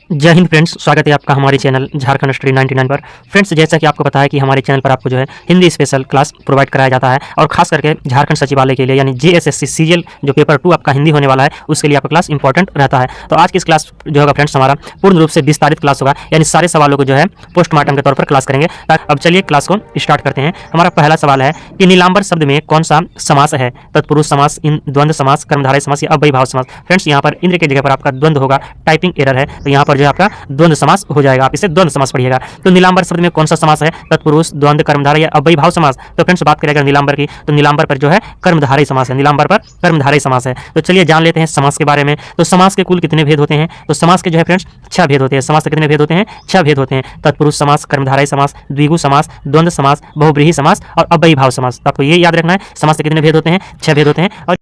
जय हिंद फ्रेंड्स, स्वागत है आपका हमारे चैनल झारखंड स्टडी 99 पर। फ्रेंड्स, जैसा कि आपको पता है कि हमारे चैनल पर आपको जो है हिंदी स्पेशल क्लास प्रोवाइड कराया जाता है और खास करके झारखंड सचिवालय के लिए यानी JSSC सीजीएल जो पेपर 2 आपका हिंदी होने वाला है उसके लिए आपका क्लास इंपॉर्टेंट रहता है। तो आज की इस क्लास जो होगा फ्रेंड्स हमारा पूर्ण रूप से विस्तारित क्लास होगा, यानी सारे सवालों को जो है पोस्टमार्टम के तौर पर क्लास करेंगे। अब चलिए क्लास को स्टार्ट करते हैं। हमारा पहला सवाल है कि नीलांबर शब्द में कौन सा समास है? तत्पुरुष समास, द्वंद्व समास, कर्मधारय समास या अव्ययीभाव समास। फ्रेंड्स, यहाँ पर इंद्र की जगह पर आपका द्वंद्व होगा, टाइपिंग एरर है, तो यहाँ पर जो है आपका द्वंद्व समास हो जाएगा। आप इसे द्वंद्व समास पढ़िएगा। तो नीलांबर शब्द में कौन सा समास है? तत्पुरुष, द्वंद्व, कर्मधारय या अव्ययीभाव समास। तो फ्रेंड्स, बात करेगा नीलांबर की, तो नीलांबर पर जो है कर्मधारय समास है। नीलांबर पर कर्मधारय समास है। तो चलिए जान लेते हैं समास के बारे में। तो समास के कुल कितने भेद होते हैं? तो समास के जो है फ्रेंड्स 6 भेद होते हैं। समास के कितने भेद होते हैं? 6 भेद होते हैं। तत्पुरुष समास, कर्मधारय समास, द्विगु समास, द्वंद्व समास, बहुब्रीहि समास और अव्ययीभाव समास। तो आपको ये याद रखना है, समास के कितने भेद होते हैं? 6 भेद होते हैं और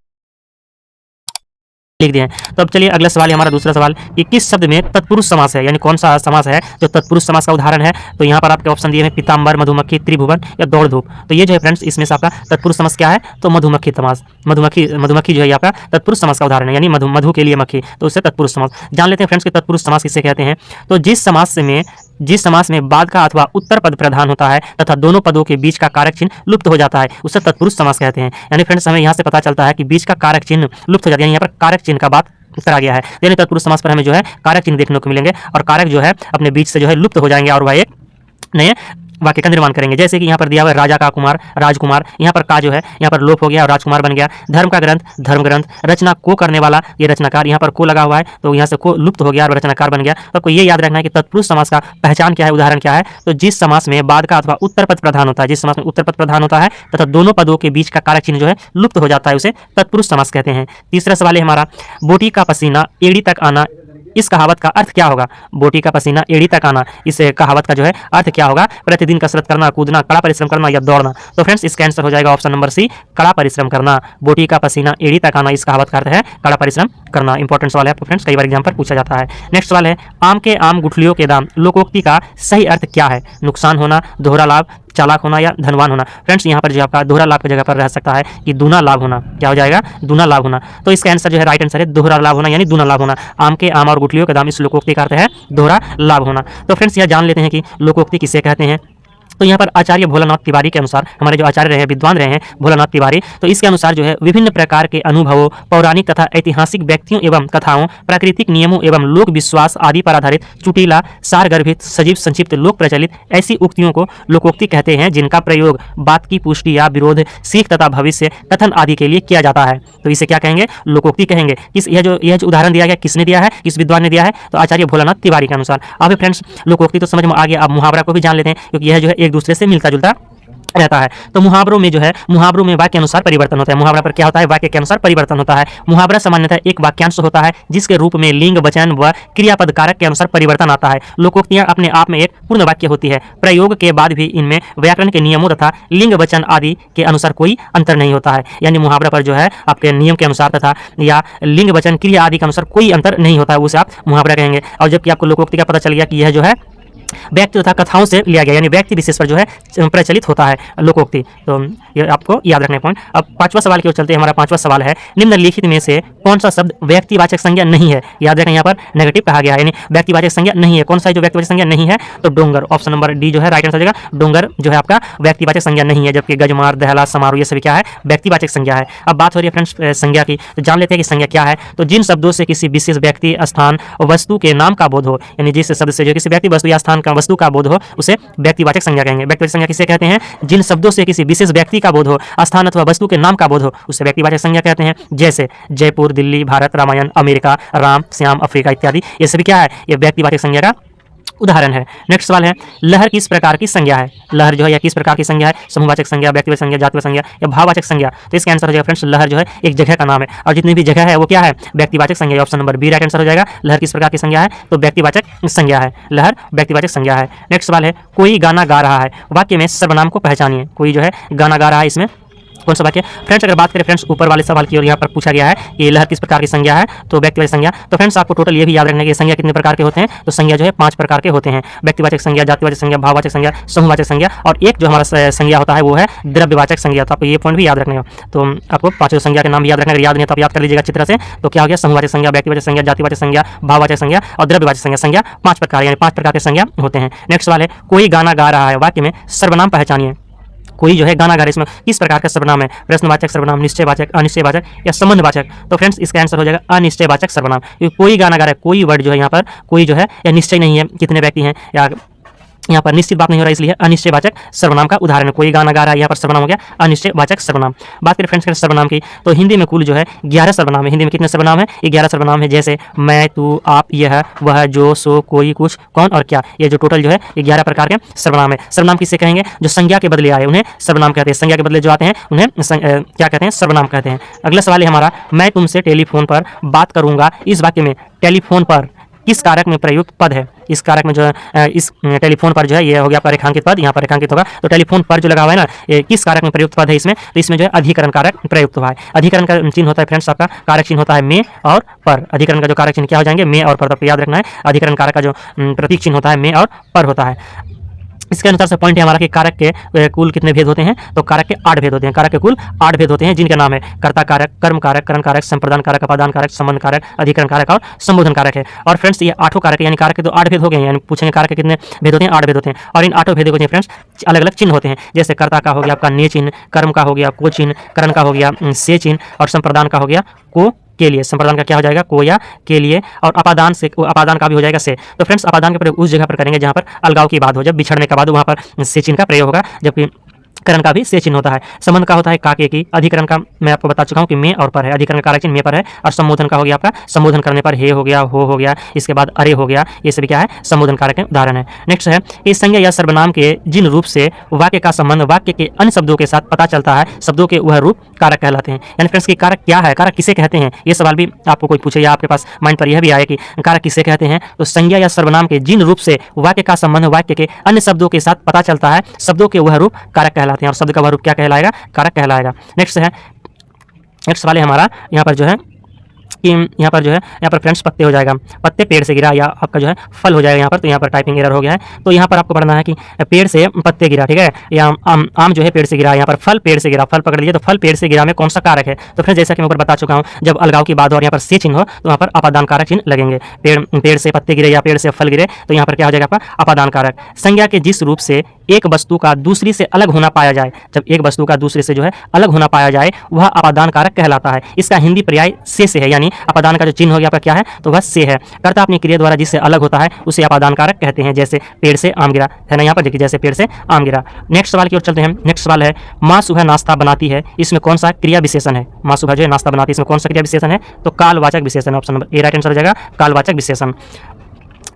लिख दिए हैं। तो अब चलिए अगला सवाल है हमारा दूसरा सवाल कि किस शब्द में तत्पुरुष समास है, यानी कौन सा समास है जो तत्पुरुष समास का उदाहरण है? तो यहाँ पर आपके ऑप्शन दिए हैं पीताम्बर, मधुमक्खी, त्रिभुवन या दौड़ धूप। तो ये जो है फ्रेंड्स इसमें से आपका तत्पुरुष समास क्या है? तो मधुमक्खी समास। मधुमक्खी जो है आपका तत्पुरुष समास का उदाहरण है, यानी मधु के लिए मक्खी, तो उससे तत्पुरुष समास। जान लेते हैं फ्रेंड्स कि तत्पुरुष समास किसे कहते हैं। तो जिस समास में बाद का अथवा उत्तर पद प्रधान होता है तथा दोनों पदों के बीच का कारक चिन्ह लुप्त हो जाता है, उसे तत्पुरुष समास कहते हैं। यानी फ्रेंड्स हमें यहाँ से पता चलता है कि बीच का कारक चिन्ह लुप्त हो जाता है, यहाँ पर कारक चिन्ह का बात करा गया है। यानी तत्पुरुष समास पर हमें जो है कारक चिन्ह देखने को मिलेंगे और कारक जो है अपने बीच से जो है लुप्त हो जाएंगे और वह एक नए वाक्य का निर्माण करेंगे। जैसे कि यहाँ पर दिया हुआ राजा का कुमार, राजकुमार, यहाँ पर का जो है यहाँ पर लोप हो गया और राजकुमार बन गया। धर्म का ग्रंथ, धर्म ग्रंथ, रचना को करने वाला, ये रचनाकार, यहाँ पर को लगा हुआ है तो यहाँ से को लुप्त हो गया और रचनाकार बन गया। तो आपको ये याद रखना है कि तत्पुरुष समास का पहचान क्या है, उदाहरण क्या है। तो जिस समास में बाद का अथवा उत्तर पद प्रधान होता है, जिस समास में उत्तर पद प्रधान होता है तथा दोनों पदों के बीच का कारक चिन्ह जो है लुप्त हो जाता है, उसे तत्पुरुष समास कहते हैं। तीसरा सवाल है हमारा, बोटी का पसीना एड़ी तक आना, इस कहावत का अर्थ क्या होगा? बोटी का पसीना एड़ी तक आना, इस कहावत का जो है अर्थ क्या होगा? प्रतिदिन कसरत करना, कूदना, कड़ा परिश्रम करना या दौड़ना। तो फ्रेंड्स इसका आंसर हो जाएगा ऑप्शन नंबर सी, कड़ा परिश्रम करना। बोटी का पसीना एड़ी तक आना, इस कहावत का अर्थ है कड़ा परिश्रम करना। इंपॉर्टेंट सवाल है आपको फ्रेंड्स, कई बार एग्जाम पर पूछा जाता है। नेक्स्ट सवाल है, आम के आम गुठलियों के दाम, लोकोक्ति का सही अर्थ क्या है? नुकसान होना, दोहरा लाभ, चालाक होना या धनवान होना। फ्रेंड्स यहाँ पर जो आपका दोहरा लाभ की जगह पर रह सकता है कि दूना लाभ होना। क्या हो जाएगा? दूना लाभ होना। तो इसका आंसर जो है राइट आंसर है दोहरा लाभ होना, यानी दूना लाभ होना। आम के आम और गुठलियों के दाम, इस लोकोक्ति का अर्थ है दोहरा लाभ होना। तो फ्रेंड्स यहाँ जान लेते हैं कि लोकोक्ति किसे कहते हैं। तो यहाँ पर आचार्य भोलानाथ तिवारी के अनुसार, हमारे जो आचार्य रहे विद्वान रहे हैं भोलानाथ तिवारी, तो इसके अनुसार जो है विभिन्न प्रकार के अनुभवों, पौराणिक तथा ऐतिहासिक व्यक्तियों एवं कथाओं, प्राकृतिक नियमों एवं लोक विश्वास आदि पर आधारित चुटीला, सारगर्भित, सजीव, संक्षिप्त, लोक प्रचलित ऐसी उक्तियों को लोकोक्ति कहते हैं जिनका प्रयोग बात की पुष्टि या विरोध, सीख तथा भविष्य कथन आदि के लिए किया जाता है। तो इसे क्या कहेंगे? लोकोक्ति कहेंगे। यह जो उदाहरण दिया गया किसने दिया है, किस विद्वान ने दिया है? तो आचार्य भोलानाथ तिवारी के अनुसार। अब फ्रेंड्स लोकोक्ति तो समझ में आ गया, अब मुहावरा को भी जान लेते हैं क्योंकि यह जो है एक दूसरे से मिलता जुलता रहता है। तो मुहावरों में जो है, मुहावरों में वाक्य अनुसार परिवर्तन होता है। मुहावरा पर क्या होता है? वाक्य के अनुसार परिवर्तन होता है। मुहावरा सामान्यतः एक वाक्यांश होता है जिसके रूप में लिंग, वचन व क्रियापद कारक के अनुसार परिवर्तन आता है। लोकोक्तियां अपने आप में एक पूर्ण वाक्य होती है। प्रयोग के बाद भी इनमें व्याकरण के नियमों तथा लिंग, वचन आदि के अनुसार कोई अंतर नहीं होता है। यानी मुहावरा पर जो है आपके नियम के अनुसार तथा या लिंग, वचन, क्रिया आदि के अनुसार कोई अंतर नहीं होता है, उसे आप मुहावरा कहेंगे। और जबकि आपको लोकोक्ति का पता चल गया कि यह जो है व्यक्ति तथा कथाओं से लिया गया, यानी व्यक्ति विशेष पर जो है प्रचलित होता है लोकोक्ति। तो ये आपको याद रखने पॉइंट। अब पांचवा सवाल की ओर चलते हैं। हमारा पांचवा सवाल है, निम्नलिखित में से कौन सा शब्द व्यक्तिवाचक संज्ञा नहीं है? याद रखें यहाँ पर नेगेटिव कहा गया है, यानी व्यक्तिवाचक संज्ञा नहीं है। कौन सा जो व्यक्तिवाचक संज्ञा नहीं है? तो डोंगर, ऑप्शन नंबर डी जो है राइट आंसर हो जाएगा। डोंगर जो है आपका व्यक्तिवाचक संज्ञा नहीं है, जबकि गजमार, दहला, समारोह ये सभी क्या है? व्यक्तिवाचक संज्ञा है। अब बात हो रही है फ्रेंड्स संज्ञा की, तो जान लेते हैं कि संज्ञा क्या है। तो जिन शब्दों से किसी विशेष व्यक्ति, स्थान, वस्तु के नाम का बोध हो, यानी जिस शब्द से जो किसी व्यक्ति, वस्तु या स्थान का, वस्तु का बोध हो, उसे व्यक्तिवाचक संज्ञा कहेंगे। व्यक्तिवाचक संज्ञा किसे कहते हैं? जिन शब्दों से किसी विशेष व्यक्ति का बोध हो, स्थान अथवा वस्तु के नाम का बोध हो, उसे व्यक्तिवाचक संज्ञा कहते हैं। जैसे जयपुर, दिल्ली, भारत, रामायण, अमेरिका, राम, श्याम, अफ्रीका इत्यादि, ये सभी क्या है? ये व्यक्तिवाचक संज्ञा का उदाहरण है। नेक्स्ट सवाल है, लहर किस प्रकार की संज्ञा है? लहर जो है या किस प्रकार की संज्ञा है? समूहवाचक संज्ञा, व्यक्तिवाचक संज्ञा, जातिवाचक संज्ञा या भाववाचक संज्ञा। तो इसका आंसर हो जाएगा फ्रेंड्स लहर जो है एक जगह का नाम है और जितनी भी जगह है वो क्या है? व्यक्तिवाचक संज्ञा। Option number B right answer हो जाएगा। लहर किस प्रकार की संज्ञा है? तो व्यक्तिवाचक संज्ञा है। लहर व्यक्तिवाचक संज्ञा है। नेक्स्ट सवाल है, कोई गाना गा रहा है, वाक्य में सर्वनाम को पहचानिए। कोई जो है गाना गा रहा है, इसमें कौन सा वाक्य फ्रेंड्स। अगर बात करें फ्रेंड्स ऊपर वाले सवाल की, और यहाँ पर पूछा गया है कि लहर किस प्रकार की संज्ञा है, तो व्यक्तिवाचक संज्ञा। तो फ्रेंड्स आपको टोटल ये भी याद रखना है कि संज्ञा कितने प्रकार के होते हैं, तो संज्ञा जो है 5 प्रकार के होते हैं। व्यक्तिवाचक संज्ञा, जातिवाचक संज्ञा, भाववाचक संज्ञा, समूहवाचक संज्ञा, और एक जो हमारा संज्ञा होता है वो है द्रव्यवाचक संज्ञा। तो आपको ये पॉइंट भी याद रखना है। तो आपको 5 संज्ञा के नाम याद रखना है, याद नहीं तो आप याद कर लीजिएगा अच्छी तरह से। तो क्या हो गया, समूहवाचक संज्ञा, व्यक्तिवाचक संज्ञा, जातिवाचक संज्ञा, भाववाचक संज्ञा और द्रव्यवाचक संज्ञा। संज्ञा 5 प्रकार, यानी 5 प्रकार के संज्ञा होते हैं। नेक्स्ट सवाल है, कोई गाना गा रहा है, वाक्य में सर्वनाम पहचानिए। कोई जो है गाना गा रहा है, इसमें किस प्रकार का सर्वनाम है, प्रश्नवाचक सर्वनाम, निश्चयवाचक, अनिश्चयवाचक या संबंधवाचक। तो फ्रेंड्स इसका आंसर हो जाएगा अनिश्चयवाचक सर्वनाम, क्योंकि कोई गाना गा रहा है, कोई वर्ड जो है यहाँ पर कोई जो है या निश्चय नहीं है कितने व्यक्ति हैं, या यहाँ पर निश्चित बात नहीं हो रहा है, इसलिए अनिश्चयवाचक सर्वनाम का उदाहरण है। कोई गाना गा रहा है, यहाँ पर सर्वनाम हो गया अनिश्चयवाचक सर्वनाम। बात करें फ्रेंड्स सर्वनाम की, तो हिंदी में कुल जो है 11 सर्वनाम है। हिंदी में कितने सर्वनाम है, 11 सर्वनाम है। जैसे मैं, तू, आप, यह, वह, जो, सो, कोई, कुछ, कौन और क्या, ये जो टोटल जो है 11 प्रकार के सर्वनाम है। सर्वनाम किसे कहेंगे, जो संज्ञा के बदले आए उन्हें सर्वनाम कहते हैं। संज्ञा के बदले जो आते हैं उन्हें क्या कहते हैं, सर्वनाम कहते हैं। अगला सवाल है हमारा, मैं तुमसे टेलीफोन पर बात करूंगा। इस वाक्य में टेलीफोन पर किस कारक में प्रयुक्त पद है। इस कारक में जो है इस टेलीफोन पर जो है ये हो गया आपका रेखांकित पद, यहाँ पर रेखांकित होगा। तो टेलीफोन पर जो लगा हुआ है ना, ये किस कारक में प्रयुक्त पद है इसमें, तो इसमें जो है अधिकरण कारक प्रयुक्त हुआ है। अधिकरण का चिन्ह होता है फ्रेंड्स आपका, कारक चिन्ह होता है में और पर। अधिकरण का जो कारक चिन्ह क्या हो जाएंगे, में और पर। तो आपको याद रखना है, अधिकरण कारक का जो प्रतीक चिन्ह होता है में और पर होता है। इसके अनुसार से पॉइंट है हमारा कि कारक के कुल कितने भेद होते हैं, तो कारक के 8 भेद होते हैं। कारक के कुल 8 भेद होते हैं, जिनका नाम है कर्ता कारक, कर्म कारक, करण कारक, संप्रदान कारक, अपादान कारक, संबंध कारक, अधिकरण कारक और संबोधन कारक है। और फ्रेंड्स ये 8 कारक यानी कारक के तो 8 भेद हो गए हैं, यानी पूछेंगे कारक के कितने भेद होते हैं, 8 भेद होते हैं। और इन 8 भेदों को फ्रेंड्स अलग अलग चिन्ह होते हैं। जैसे कर्ता का हो गया आपका ने चिन्ह, कर्म का हो गया को चिन्ह, करण का हो गया से चिन्ह, और संप्रदान का हो गया को के लिए। संप्रदान का क्या हो जाएगा, को या के लिए, और अपादान से अपादान का भी हो जाएगा से। तो फ्रेंड्स अपादान का प्रयोग उस जगह पर करेंगे जहां पर अलगाव की बात हो, जब बिछड़ने के बाद वहां पर से चिन्ह का प्रयोग होगा, जबकि करण का भी से चिन्ह होता है। संबंध का होता है काके की। अधिकरण का मैं आपको बता चुका हूं कि में और पर है, अधिकरण का कारक चिन्ह में पर है। और संबोधन का हो गया आपका, संबोधन करने पर हे हो गया, हो गया, इसके बाद अरे हो गया, ये सभी क्या है, संबोधन कारक के उदाहरण है। नेक्स्ट है, इस संज्ञा या सर्वनाम के जिन रूप से वाक्य का संबंध वाक्य के अन्य शब्दों के साथ पता चलता है, शब्दों के वह रूप कारक कहलाते हैं। यानी फ्रेंड्स की कारक क्या है, कारक किसे कहते हैं, ये सवाल भी आपको कोई पूछे या आपके पास माइंड पर यह भी आए कि कारक किसे कहते हैं। तो संज्ञा या सर्वनाम के जिन रूप से वाक्य का संबंध वाक्य के अन्य शब्दों के साथ पता चलता है, शब्दों के वह रूप कारक कहलाते हैं, और शब्द का वह रूप क्या कहलाएगा, कारक कहलाएगा। नेक्स्ट है, नेक्स्ट सवाल है हमारा यहाँ पर जो है कि यहाँ पर जो है, यहाँ पर फ्रेंड्स पत्ते हो जाएगा, पत्ते पेड़ से गिरा, या आपका जो है फल हो जाएगा यहाँ पर। तो यहाँ पर टाइपिंग एरर हो गया है। तो यहाँ पर आपको पढ़ना है कि पेड़ से पत्ते गिरा, ठीक है, या आम जो है पेड़ से गिरा, यहाँ पर फल पेड़ से गिरा, फल पकड़ लीजिए। तो फल पेड़ से गिरा में कौन सा कारक है, तो फ्रेंड्स जैसा कि मैं ऊपर बता चुका हूँ, जब अलगाव की बात हो और यहाँ पर से चिन्ह हो तो वहाँ पर अपादान कारक चिन्ह लगेंगे। पेड़ से पत्ते गिरे या पेड़ से फल गिरे, तो यहाँ पर क्या हो जाएगा आपका अपादान कारक। संज्ञा के जिस रूप से एक वस्तु का दूसरी से अलग होना पाया जाए, जब एक वस्तु का दूसरे से जो है अलग होना पाया जाए, वह अपादान कारक कहलाता है। इसका हिंदी पर्याय से है, यानी अपादान का जो चिन्ह हो गया आपका क्या है, तो वह से है। कर्ता अपनी क्रिया द्वारा जिससे अलग होता है उसे अपादान कारक कहते हैं। जैसे पेड़ से आम गिरा है ना, यहाँ पर देखिए जैसे पेड़ से आम गिरा। नेक्स्ट सवाल की ओर चलते हैं। नेक्स्ट सवाल है, माँ सुबह नाश्ता बनाती है, इसमें कौन सा क्रिया विशेषण है। माँ सुबह जो है नाश्ता बनाती है, इसमें कौन सा क्रिया विशेषण है, तो कालवाचक विशेषण। Option number A right answer हो जाएगा, कालवाचक विशेषण।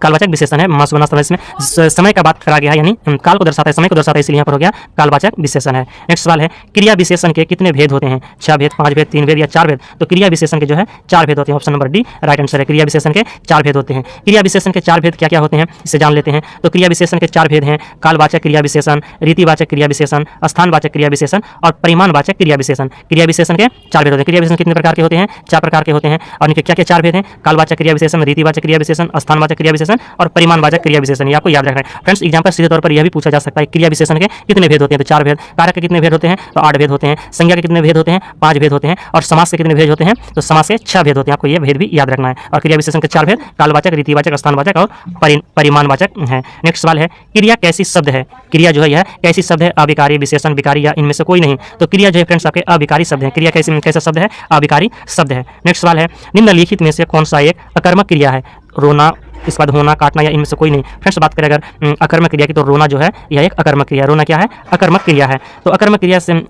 कालवाचक विशेषण है माँ सुबह नाश्ता, इसमें समय का बात करा गया है, यानी काल को दर्शाता है, समय को दर्शाता है, इसलिए यहाँ पर हो गया कालवाचक विशेषण है। नेक्स्ट सवाल है, क्रिया विशेषण के कितने भेद होते हैं, 6 भेद, 5 भेद, 3 भेद या 4 भेद। तो क्रिया विशेषण के जो है 4 भेद होते हैं। Option number D right answer है, क्रिया विशेषण के 4 भेद होते हैं। क्रिया विशेषण के 4 भेद क्या क्या होते हैं, इसे जान लेते हैं। तो क्रिया विशेषण के 4 भेद हैं, कालवाचक क्रिया विशेषण, रीतिवाचक क्रिया विशेषण, स्थानवाचक क्रिया विशेषण और परिमाणवाचक क्रिया विशेषण। क्रिया विशेषण के 4 भेद होते हैं। क्रिया विशेषण कितने प्रकार के होते हैं, 4 प्रकार के होते हैं। और इनके क्या क्या 4 भेद हैं, कालवाचक क्रिया विशेषण, रीतिवाचक क्रिया विशेषण, स्थानवाचक क्रिया विशेषण और परिमाणवाचक क्रिया विशेषण। ये आपको याद रखना है फ्रेंड्स। एग्जाम पर सीधे तौर पर यह भी पूछा जा सकता है, क्रिया विशेषण के कितने भेद होते हैं, तो 4 भेद। कारक के कितने भेद होते हैं, तो 8 भेद होते हैं। संज्ञा के कितने भेद होते हैं, 5 भेद होते हैं। और समास के कितने भेद होते हैं, तो समास के 6 भेद होते हैं। आपको ये भेद भी याद रखना है। और क्रिया विशेषण के 4 भेद कालवाचक, रीतिवाचक, स्थानवाचक और परिमाणवाचक है। नेक्स्ट सवाल है, क्रिया कैसी शब्द है। क्रिया जो है यह कैसी शब्द है, अविकारी, विशेषण, विकारी या इनमें से कोई नहीं। तो क्रिया जो है फ्रेंड्स आपके अविकारी शब्द है। क्रिया कैसा शब्द है, अविकारी शब्द है। नेक्स्ट सवाल है, निम्नलिखित में से कौन सा एक अकर्मक क्रिया है, रोना, इसके बाद होना, काटना या इनमें से कोई नहीं। फ्रेंड्स बात करें अगर अकर्मक क्रिया की, तो रोना जो है यह एक अकर्मक क्रिया। रोना क्या है, अकर्मक क्रिया है। तो अकर्मक क्रिया से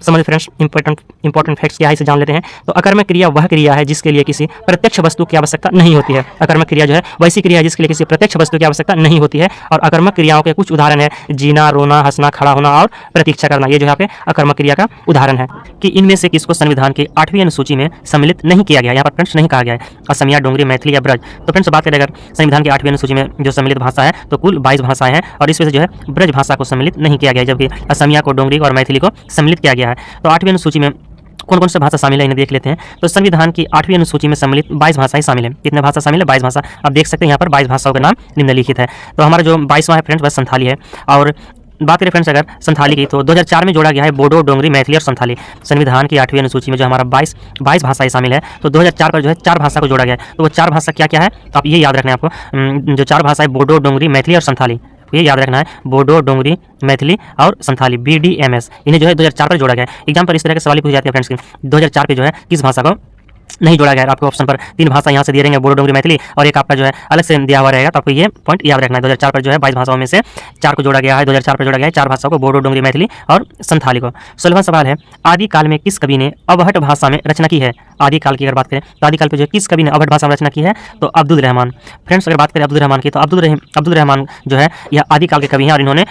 समझ फ्रेंड्स इंपॉर्टेंट फैक्ट्स क्या है, इसे जान लेते हैं। तो अकर्मक क्रिया वह क्रिया है जिसके लिए किसी प्रत्यक्ष वस्तु की आवश्यकता नहीं होती है। अकर्मक क्रिया जो है वैसी क्रिया है जिसके लिए किसी प्रत्यक्ष वस्तु की आवश्यकता नहीं होती है। और अकर्मक क्रियाओं के कुछ उदाहरण है, जीना, रोना, हंसना, खड़ा होना और प्रतीक्षा करना। ये जो है आपके अकर्मक क्रिया का उदाहरण है। कि इनमें से किसको संविधान की 8वीं अनुसूची में सम्मिलित नहीं किया गया, यहाँ पर फ्रेंड्स नहीं कहा गया है, असमिया, डोंगरी, मैथिली या ब्रज। तो फ्रेंड्स बात करें अगर संविधान की 8वीं अनुसूची में जो सम्मिलित भाषा है, तो कुल 22 भाषाएं हैं, और इसमें से जो है ब्रज भाषा को सम्मिलित नहीं किया गया, जबकि असमिया को, डोंगरी और मैथिली को सम्मिलित किया गया है। है। तो 8वीं अनुसूची में कौन कौन सा भाषा शामिल है इन्हें देख लेते हैं। तो संविधान की 8वीं अनुसूची में सम्मिलित 22 भाषाएं शामिल हैं। कितने भाषा शामिल है? 22 भाषा। आप देख सकते हैं यहाँ पर 22 भाषाओं का नाम निम्नलिखित है। तो हमारा जो 22वां है फ्रेंड्स वह संथाली है। और बात करें फ्रेंड्स अगर संथाली की, तो 2004 में जोड़ा गया है बोडो, डोंगरी, मैथिली और संथाली। संविधान की 8वीं अनुसूची में जो हमारा 22 भाषाएं शामिल है, तो 2004 पर जो है 4 भाषा को जोड़ा गया है। तो वो 4 भाषा क्या क्या है, तो आप ये याद रखना है आपको। जो 4 भाषाएं बोडो, डोंगरी, मैथिली और संथाली, ये याद रखना है, बोडो, डोंगरी, मैथिली और संथाली, BDMS, इन्हें जो है 2004 पर जोड़ा गया है। एग्जाम पर इस तरह के सवाल पूछे जाते हैं फ्रेंड्स की 2004 पे जो है किस भाषा को नहीं जोड़ा गया है। आपको ऑप्शन पर 3 भाषा यहाँ से दिए रहेंगे, बोडो, डोंगरी, मैथिली, और एक आपका जो है अलग से दिया हुआ रहेगा। तो आपको ये पॉइंट याद रखना है। 2004 पर जो है 22 भाषाओं में से 4 को जोड़ा गया है। 2004 पर जोड़ा गया है 4 भाषाओं को, बोडो, डोंगरी, मैथिली और संथाली को। 16वां सवाल है, आदि काल में किस कवि ने अवहट भाषा में रचना की है? आदि काल की अगर बात करें तो आदि काल पे जो किस कवि ने अवहट भाषा में रचना की है? तो अब्दुल रहमान। फ्रेंड्स अगर बात करें अब्दुल रहमान की, तो अब्दुल रहमान जो है यह आदि काल के कवि हैं और इन्होंने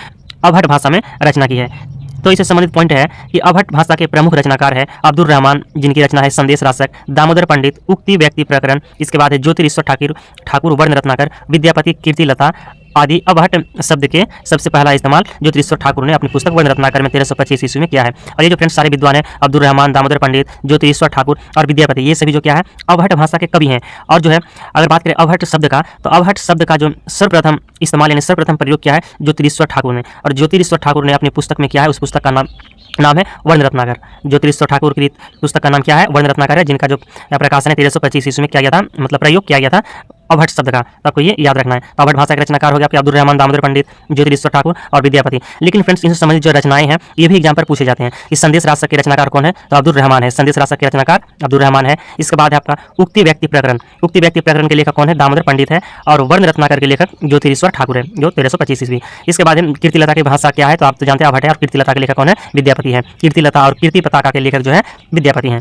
अवहट भाषा में रचना की है। तो इससे संबंधित पॉइंट है कि अवहट भाषा के प्रमुख रचनाकार है अब्दुल रहमान, जिनकी रचना है संदेश रासक, दामोदर पंडित, उक्ति व्यक्ति प्रकरण, इसके बाद है ज्योतिरीश्वर ठाकुर, वर्ण रत्नाकर, विद्यापति, कीर्तिलता आदि। अवहट शब्द के सबसे पहला इस्तेमाल ज्योतिरीश्वर ठाकुर ने अपनी पुस्तक वर्ण रत्नाकर में 1325 ईस्वी में किया है। और ये जो फ्रेंड्स सारे विद्वान हैं, अब्दुल रहमान, दामोदर पंडित, ज्योतिरीश्वर ठाकुर और विद्यापति, ये सभी जो क्या है अवहट भाषा के कवि हैं। और जो है अगर बात करें अवहट शब्द का, तो अवहट शब्द का जो सर्वप्रथम इस्तेमाल यानी सर्वप्रथम प्रयोग किया है ज्योतिरीश्वर ठाकुर ने। और ज्योतिरीश्वर ठाकुर ने अपनी पुस्तक में किया है, उस पुस्तक का नाम है वर्ण रत्नाकर। ज्योतिरीश्वर ठाकुर की पुस्तक का नाम क्या है? वर्ण रत्नाकर है, जिनका जो प्रकाशन है 1325 ईस्वी में किया गया था, मतलब प्रयोग किया गया था अवहट शब्द का। तो आपको ये याद रखना है। तो अवहट भाषा के रचनाकार हो गया आपके अब्दुल रहमान, दामोदर पंडित, ज्योतिरीश्वर ठाकुर और विद्यापति। लेकिन फ्रेंड्स इनसे संबंधित जो रचनाएं हैं ये भी एग्जाम पर पूछे जाते हैं। इस संदेश रासक के रचनाकार कौन है? तो अब्दुल रहमान है। संदेश रासक के रचनाकार अब्दुल रहमान है। इसके बाद है आपका उक्ति व्यक्ति प्रकरण। उक्ति व्यक्ति प्रकरण के लेखक कौन है? दामोदर पंडित है। और वर्ण रत्नाकर के लेखक ज्योतिरीश्वर ठाकुर है, जो 1325 ईस्वी। इसके बाद कीर्तिलता की भाषा क्या है? तो आप तो जानते हैं अवहट है। और कीर्तिलता के लेखक कौन है? विद्यापति है। कीर्तिलता और कीर्ति पताका के लेखक जो है विद्यापति हैं।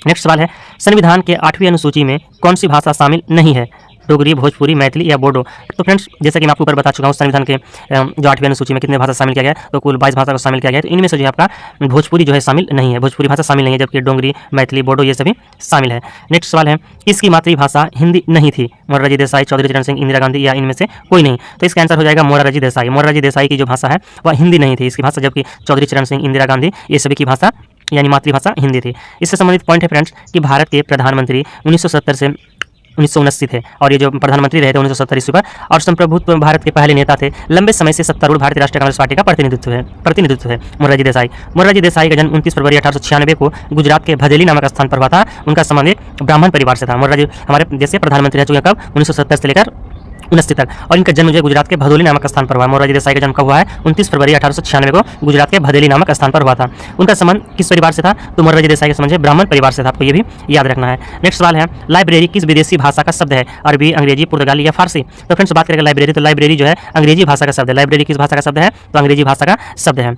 नेक्स्ट सवाल है, संविधान के 8वीं अनुसूची में कौन सी भाषा शामिल नहीं है? डोगरी, भोजपुरी, मैथिली या बोडो। तो फ्रेंड्स जैसे कि मैं आपको ऊपर बता चुका हूँ, संविधान के जो 8वीं अनुसूची में कितने भाषा शामिल किया गया, तो कुल 22 भाषा को शामिल किया गया। तो इनमें से जो है आपका भोजपुरी जो है शामिल नहीं है, भोजपुरी भाषा शामिल नहीं है, जबकि डोंगरी, मैथिली, बोडो ये सभी शामिल है। नेक्स्ट सवाल है, किसकी मातृभाषा हिंदी नहीं थी? मोरारजी देसाई, चौधरी चरण सिंह, इंदिरा गांधी या इनमें से कोई नहीं? तो इसका आंसर हो जाएगा मोरारजी देसाई। मोरारजी देसाई की जो भाषा है वह हिंदी नहीं थी इसकी भाषा, जबकि चौधरी चरण सिंह, इंदिरा गांधी ये सभी की भाषा यानी मातृभाषा हिंदी थी। इससे संबंधित पॉइंट है फ्रेंड्स कि भारत के प्रधानमंत्री 1970 से 1979 थे और ये जो प्रधानमंत्री रहे थे 1970 ईस्वी पर, और संप्रभुत्व भारत के पहले नेता थे। लंबे समय से सत्तारूढ़ भारतीय राष्ट्रीय कांग्रेस पार्टी का प्रतिनिधित्व है मोरारजी देसाई। मोरारजी देसाई का जन्म 29 फरवरी 1896 को गुजरात के भदेली नामक स्थान पर हुआ था। उनका संबंध एक ब्राह्मण परिवार से था। मोरारजी हमारे देश के प्रधानमंत्री रह चुके हैं कब? 1970 से लेकर 19 तक। और इनका जन्म जो है गुजरात के भदोली नामक स्थान पर हुआ। मोरारजी देसाई का जन्म कब हुआ है? 29 फरवरी 1896 को गुजरात के भदेली नामक स्थान पर हुआ था। उनका संबंध किस परिवार से था? तो मोरारजी देसाई का संबंध ब्राह्मण परिवार से था। आपको ये भी याद रखना है। नेक्स्ट सवाल है, लाइब्रेरी किस विदेशी भाषा का शब्द है? अरबी, अंग्रेजी, पुर्तगाली या फारसी? तो फ्रेंड्स बात करेंगे लाइब्रेरी, तो लाइब्रेरी जो है अंग्रेजी भाषा का शब्द है। लाइब्रेरी किस भाषा का शब्द है? तो अंग्रेजी भाषा का शब्द है।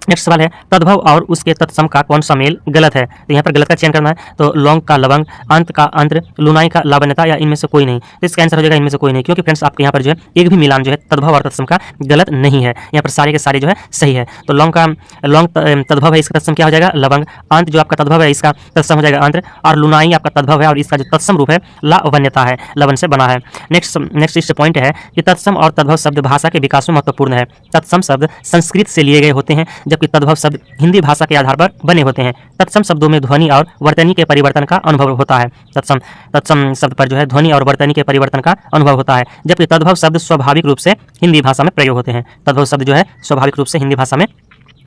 नेक्स्ट सवाल है, तद्भव और उसके तत्सम का कौन सा मेल गलत है? तो यहाँ पर गलत का चयन करना है। तो लौंग का लवंग, अंत का अंतर, लुनाई का लावण्यता या इनमें से कोई नहीं? तो इसका आंसर हो जाएगा इनमें से कोई नहीं, क्योंकि फ्रेंड्स आपके यहाँ पर जो है एक भी मिलान जो है तद्भव और तत्सम का गलत नहीं है। यहाँ पर सारे के सारे जो है सही है। तो लौंग तद्भव है, इसका तत्सम क्या हो जाएगा? लवंग। अंत जो आपका तद्भव है इसका तत्सम हो जाएगा अंतर। और लुनाई आपका तद्भव है और इसका जो तत्सम रूप है लावण्यता है, लवण से बना है। नेक्स्ट इस पॉइंट है कि तत्सम और तद्भव शब्द भाषा के विकास में महत्वपूर्ण है। तत्सम शब्द संस्कृत से लिए गए होते हैं, जबकि तद्भव शब्द हिंदी भाषा के आधार पर बने होते हैं। तत्सम शब्दों में ध्वनि और वर्तनी के परिवर्तन का अनुभव होता है। तत्सम शब्द पर जो है ध्वनि और वर्तनी के परिवर्तन का अनुभव होता है, जबकि तद्भव शब्द स्वाभाविक रूप से हिंदी भाषा में प्रयोग होते हैं। तद्भव शब्द जो है स्वाभाविक रूप से हिंदी भाषा में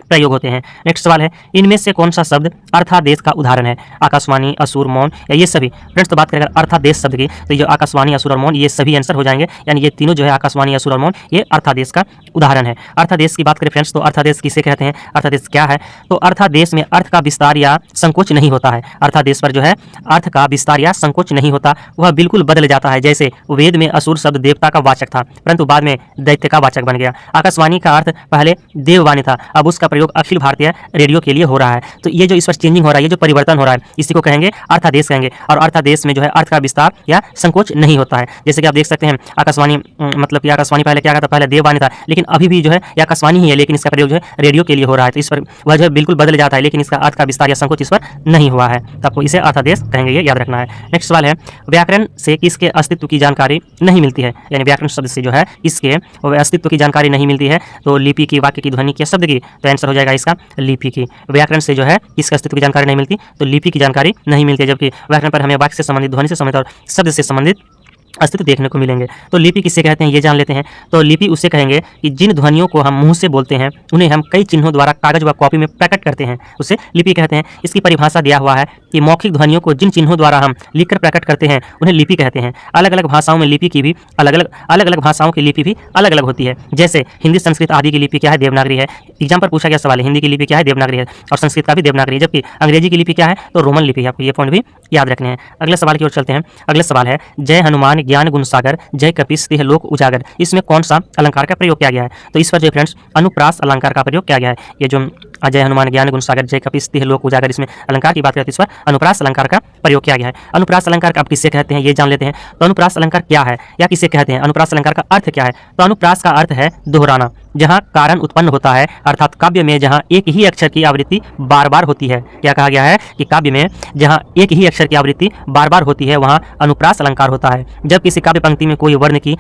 प्रयोग होते हैं। नेक्स्ट सवाल है, इनमें से कौन सा शब्द अर्थादेश का उदाहरण है? आकाशवाणी, असुर, मौन या ये सभी? फ्रेंड्स तो बात करें अर्थादेश शब्द की, तो ये आकाशवाणी, असुर और मौन ये सभी आंसर हो जाएंगे, यानी ये तीनों जो है आकाशवाणी, असुर और मौन ये अर्थादेश का उदाहरण है। अर्थादेश की बात करें फ्रेंड्स, तो अर्थादेश किसे कहते हैं? अर्थादेश क्या है? तो अर्थादेश में अर्थ का विस्तार या संकोच नहीं होता है। अर्थादेश पर जो है अर्थ का विस्तार या संकोच नहीं होता, वह बिल्कुल बदल जाता है। जैसे वेद में असुर शब्द देवता का वाचक था, परंतु बाद में दैत्य का वाचक बन गया। आकाशवाणी का अर्थ पहले देववाणी था, अब उसका प्रयोग अखिल भारतीय रेडियो के लिए हो रहा है। तो ये जो इस पर चेंजिंग हो रहा है, ये जो परिवर्तन हो रहा है, इसी को कहेंगे अर्थादेश कहेंगे। और अर्थादेश में जो है अर्थ का विस्तार या संकोच नहीं होता है। जैसे कि आप देख सकते हैं आकाशवाणी, मतलब कि आकाशवाणी पहले क्या था? पहले देववाणी था, लेकिन अभी भी जो है आकाशवाणी ही है, लेकिन इसका प्रयोग जो है रेडियो के लिए हो रहा है। तो इस पर वह जो है बिल्कुल बदल जाता है, लेकिन इसका अर्थ का विस्तार या संकोच इस पर नहीं हुआ है। तो आपको इसे अर्थादेश कहेंगे, ये याद रखना है। नेक्स्ट सवाल है, व्याकरण से किसके अस्तित्व की जानकारी नहीं मिलती है? यानी व्याकरण शब्द से जो है इसके अस्तित्व की जानकारी नहीं मिलती है। तो लिपि की, वाक्य की, ध्वनि की, शब्द की? तो आंसर आंसर हो जाएगा इसका लिपि की। व्याकरण से जो है इसका अस्तित्व की जानकारी नहीं मिलती, तो लिपि की जानकारी नहीं मिलती, जबकि व्याकरण पर हमें वाक्य से संबंधित, ध्वनि से संबंधित और शब्द से संबंधित अस्तित्व देखने को मिलेंगे। तो लिपि किसे कहते हैं ये जान लेते हैं। तो लिपि उसे कहेंगे कि जिन ध्वनियों को हम मुंह से बोलते हैं उन्हें हम कई चिन्हों द्वारा कागज व कॉपी में प्रकट करते हैं, उसे लिपि कहते हैं। इसकी परिभाषा दिया हुआ है कि मौखिक ध्वनियों को जिन चिन्हों द्वारा हम लिखकर प्रकट करते हैं उन्हें लिपि कहते हैं। अलग अलग भाषाओं में लिपि की भी अलग अलग भाषाओं की लिपि भी अलग अलग होती है। जैसे हिंदी, संस्कृत आदि की लिपि क्या है? देवनागरी है। एग्जाम पर पूछा गया सवाल है, हिंदी की लिपि क्या है? देवनागरी है। और संस्कृत का भी देवनागरी है, जबकि अंग्रेजी की लिपि क्या है? तो रोमन लिपि है। आपको ये पॉइंट भी याद रखने हैं। अगले सवाल की ओर चलते हैं। अगला सवाल है जय हनुमान ज्ञान गुण सागर जय कपीस तिह लोक उजागर, इसमें कौन सा अलंकार का प्रयोग किया गया है? तो इस पर जो फ्रेंड्स अनुप्रास अलंकार का प्रयोग किया गया है। ये जो जय हनुमान ज्ञान गुण सागर जय कपीस तिह लोक उजागर, इसमें अलंकार की बात करते हैं, इस पर अनुप्रास अलंकार का प्रयोग किया गया है। अनुप्रास अलंकार आप किसे कहते हैं ये जान लेते हैं। तो अनुप्रास अलंकार क्या है या किसे कहते हैं? अनुप्रास अलंकार का अर्थ क्या है? तो अनुप्रास का अर्थ है दोहराना, जहाँ कारण उत्पन्न होता है, अर्थात काव्य में जहाँ एक ही अक्षर की आवृत्ति बार बार होती है। क्या कहा गया है कि काव्य में जहाँ एक ही अक्षर की आवृत्ति बार बार होती है वहाँ अनुप्रास अलंकार होता है। जब किसी काव्य पंक्ति में कोई वर्ण की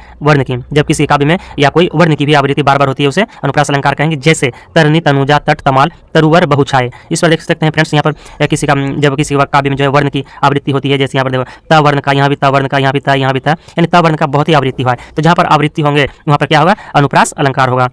जब किसी काव्य में या कोई वर्ण की भी आवृत्ति बार बार होती है उसे अनुप्रास अलंकार कहेंगे। जैसे तरनी, तनुजा, तट, तमाल, तरुवर, बहुछाए। इस पर देख सकते हैं फ्रेंड्स, यहाँ पर किसी का जब किसी काव्य में जो है वर्ण की आवृत्ति होती है, जैसे यहाँ पर देखो त वर्ण का, यहाँ भी त वर्ण का, यहाँ भी त, यहाँ भी त, यानी त वर्ण का बहुत ही आवृत्ति हुआ है। तो जहाँ पर आवृत्ति होंगे वहाँ पर क्या होगा? अनुप्रास अलंकार होगा।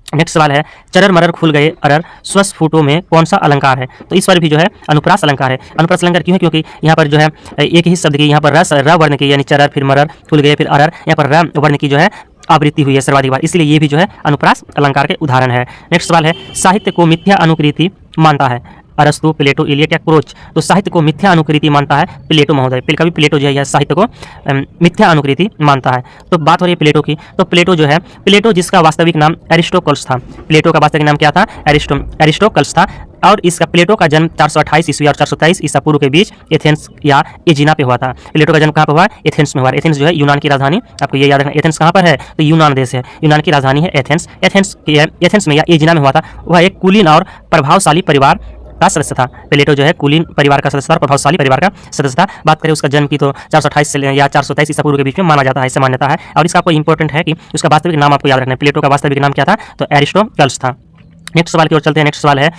नेक्स्ट सवाल है चरर मरर खुल गए अरर स्वस्थ फूटों में कौन सा अलंकार है? तो इस पर भी जो है अनुप्रास अलंकार है। अनुप्रास अलंकार क्यों है? क्योंकि यहाँ पर जो है एक ही शब्द की यहाँ पर र वर्ण की यानी चरर, फिर मरर, खुल गए, फिर अरर, यहाँ पर र वर्ण की जो है आवृत्ति हुई है सर्वाधिक बार, इसलिए ये भी जो है अनुप्रास अलंकार के उदाहरण है। नेक्स्ट सवाल है साहित्य को मिथ्या अनुकृति मानता है अरस्तु, प्लेटो, इलियट या क्रोच? तो साहित्य को मिथ्या अनुकृति मानता है प्लेटो महोदय। कभी प्लेटो जो है साहित्य को मिथ्या अनुकृति मानता है। तो बात हो रही है प्लेटो की, तो प्लेटो जो है, प्लेटो जिसका वास्तविक नाम एरिस्टोकल्स था, प्लेटो का वास्तविक नाम क्या था? एरिस्टोकल्स था। और इसका प्लेटो का जन्म 428 ईस्वी और 423 ईसा पूर्व के बीच एथेंस या एजिना पे हुआ था। प्लेटो का जन्म कहाँ पर हुआ? एथेंस में हुआ। एथेंस जो है यूनान की राजधानी, आपको ये याद रखना। एथेंस कहाँ पर है? तो यूनान देश है, यूनान की राजधानी है एथेंस। एथेंस में या एजिना में हुआ था। वह एक कुलीन और प्रभावशाली परिवार का सदस्य था। प्लेटो जो है कुलीन परिवार का सदस्य था और प्रभावशाली परिवार का सदस्य था। बात करें उसका जन्म की तो 428 से या 423 ईसा पूर्व के बीच में माना जाता है, ऐसे मान्यता है। और इसका आपको इंपॉर्टेंट है कि उसका वास्तविक नाम आपको याद रखना है। प्लेटो का वास्तविक नाम क्या था? तो एरिस्टोटल्स था। नेक्स्ट सवाल की ओर चलते हैं। नेक्स्ट सवाल है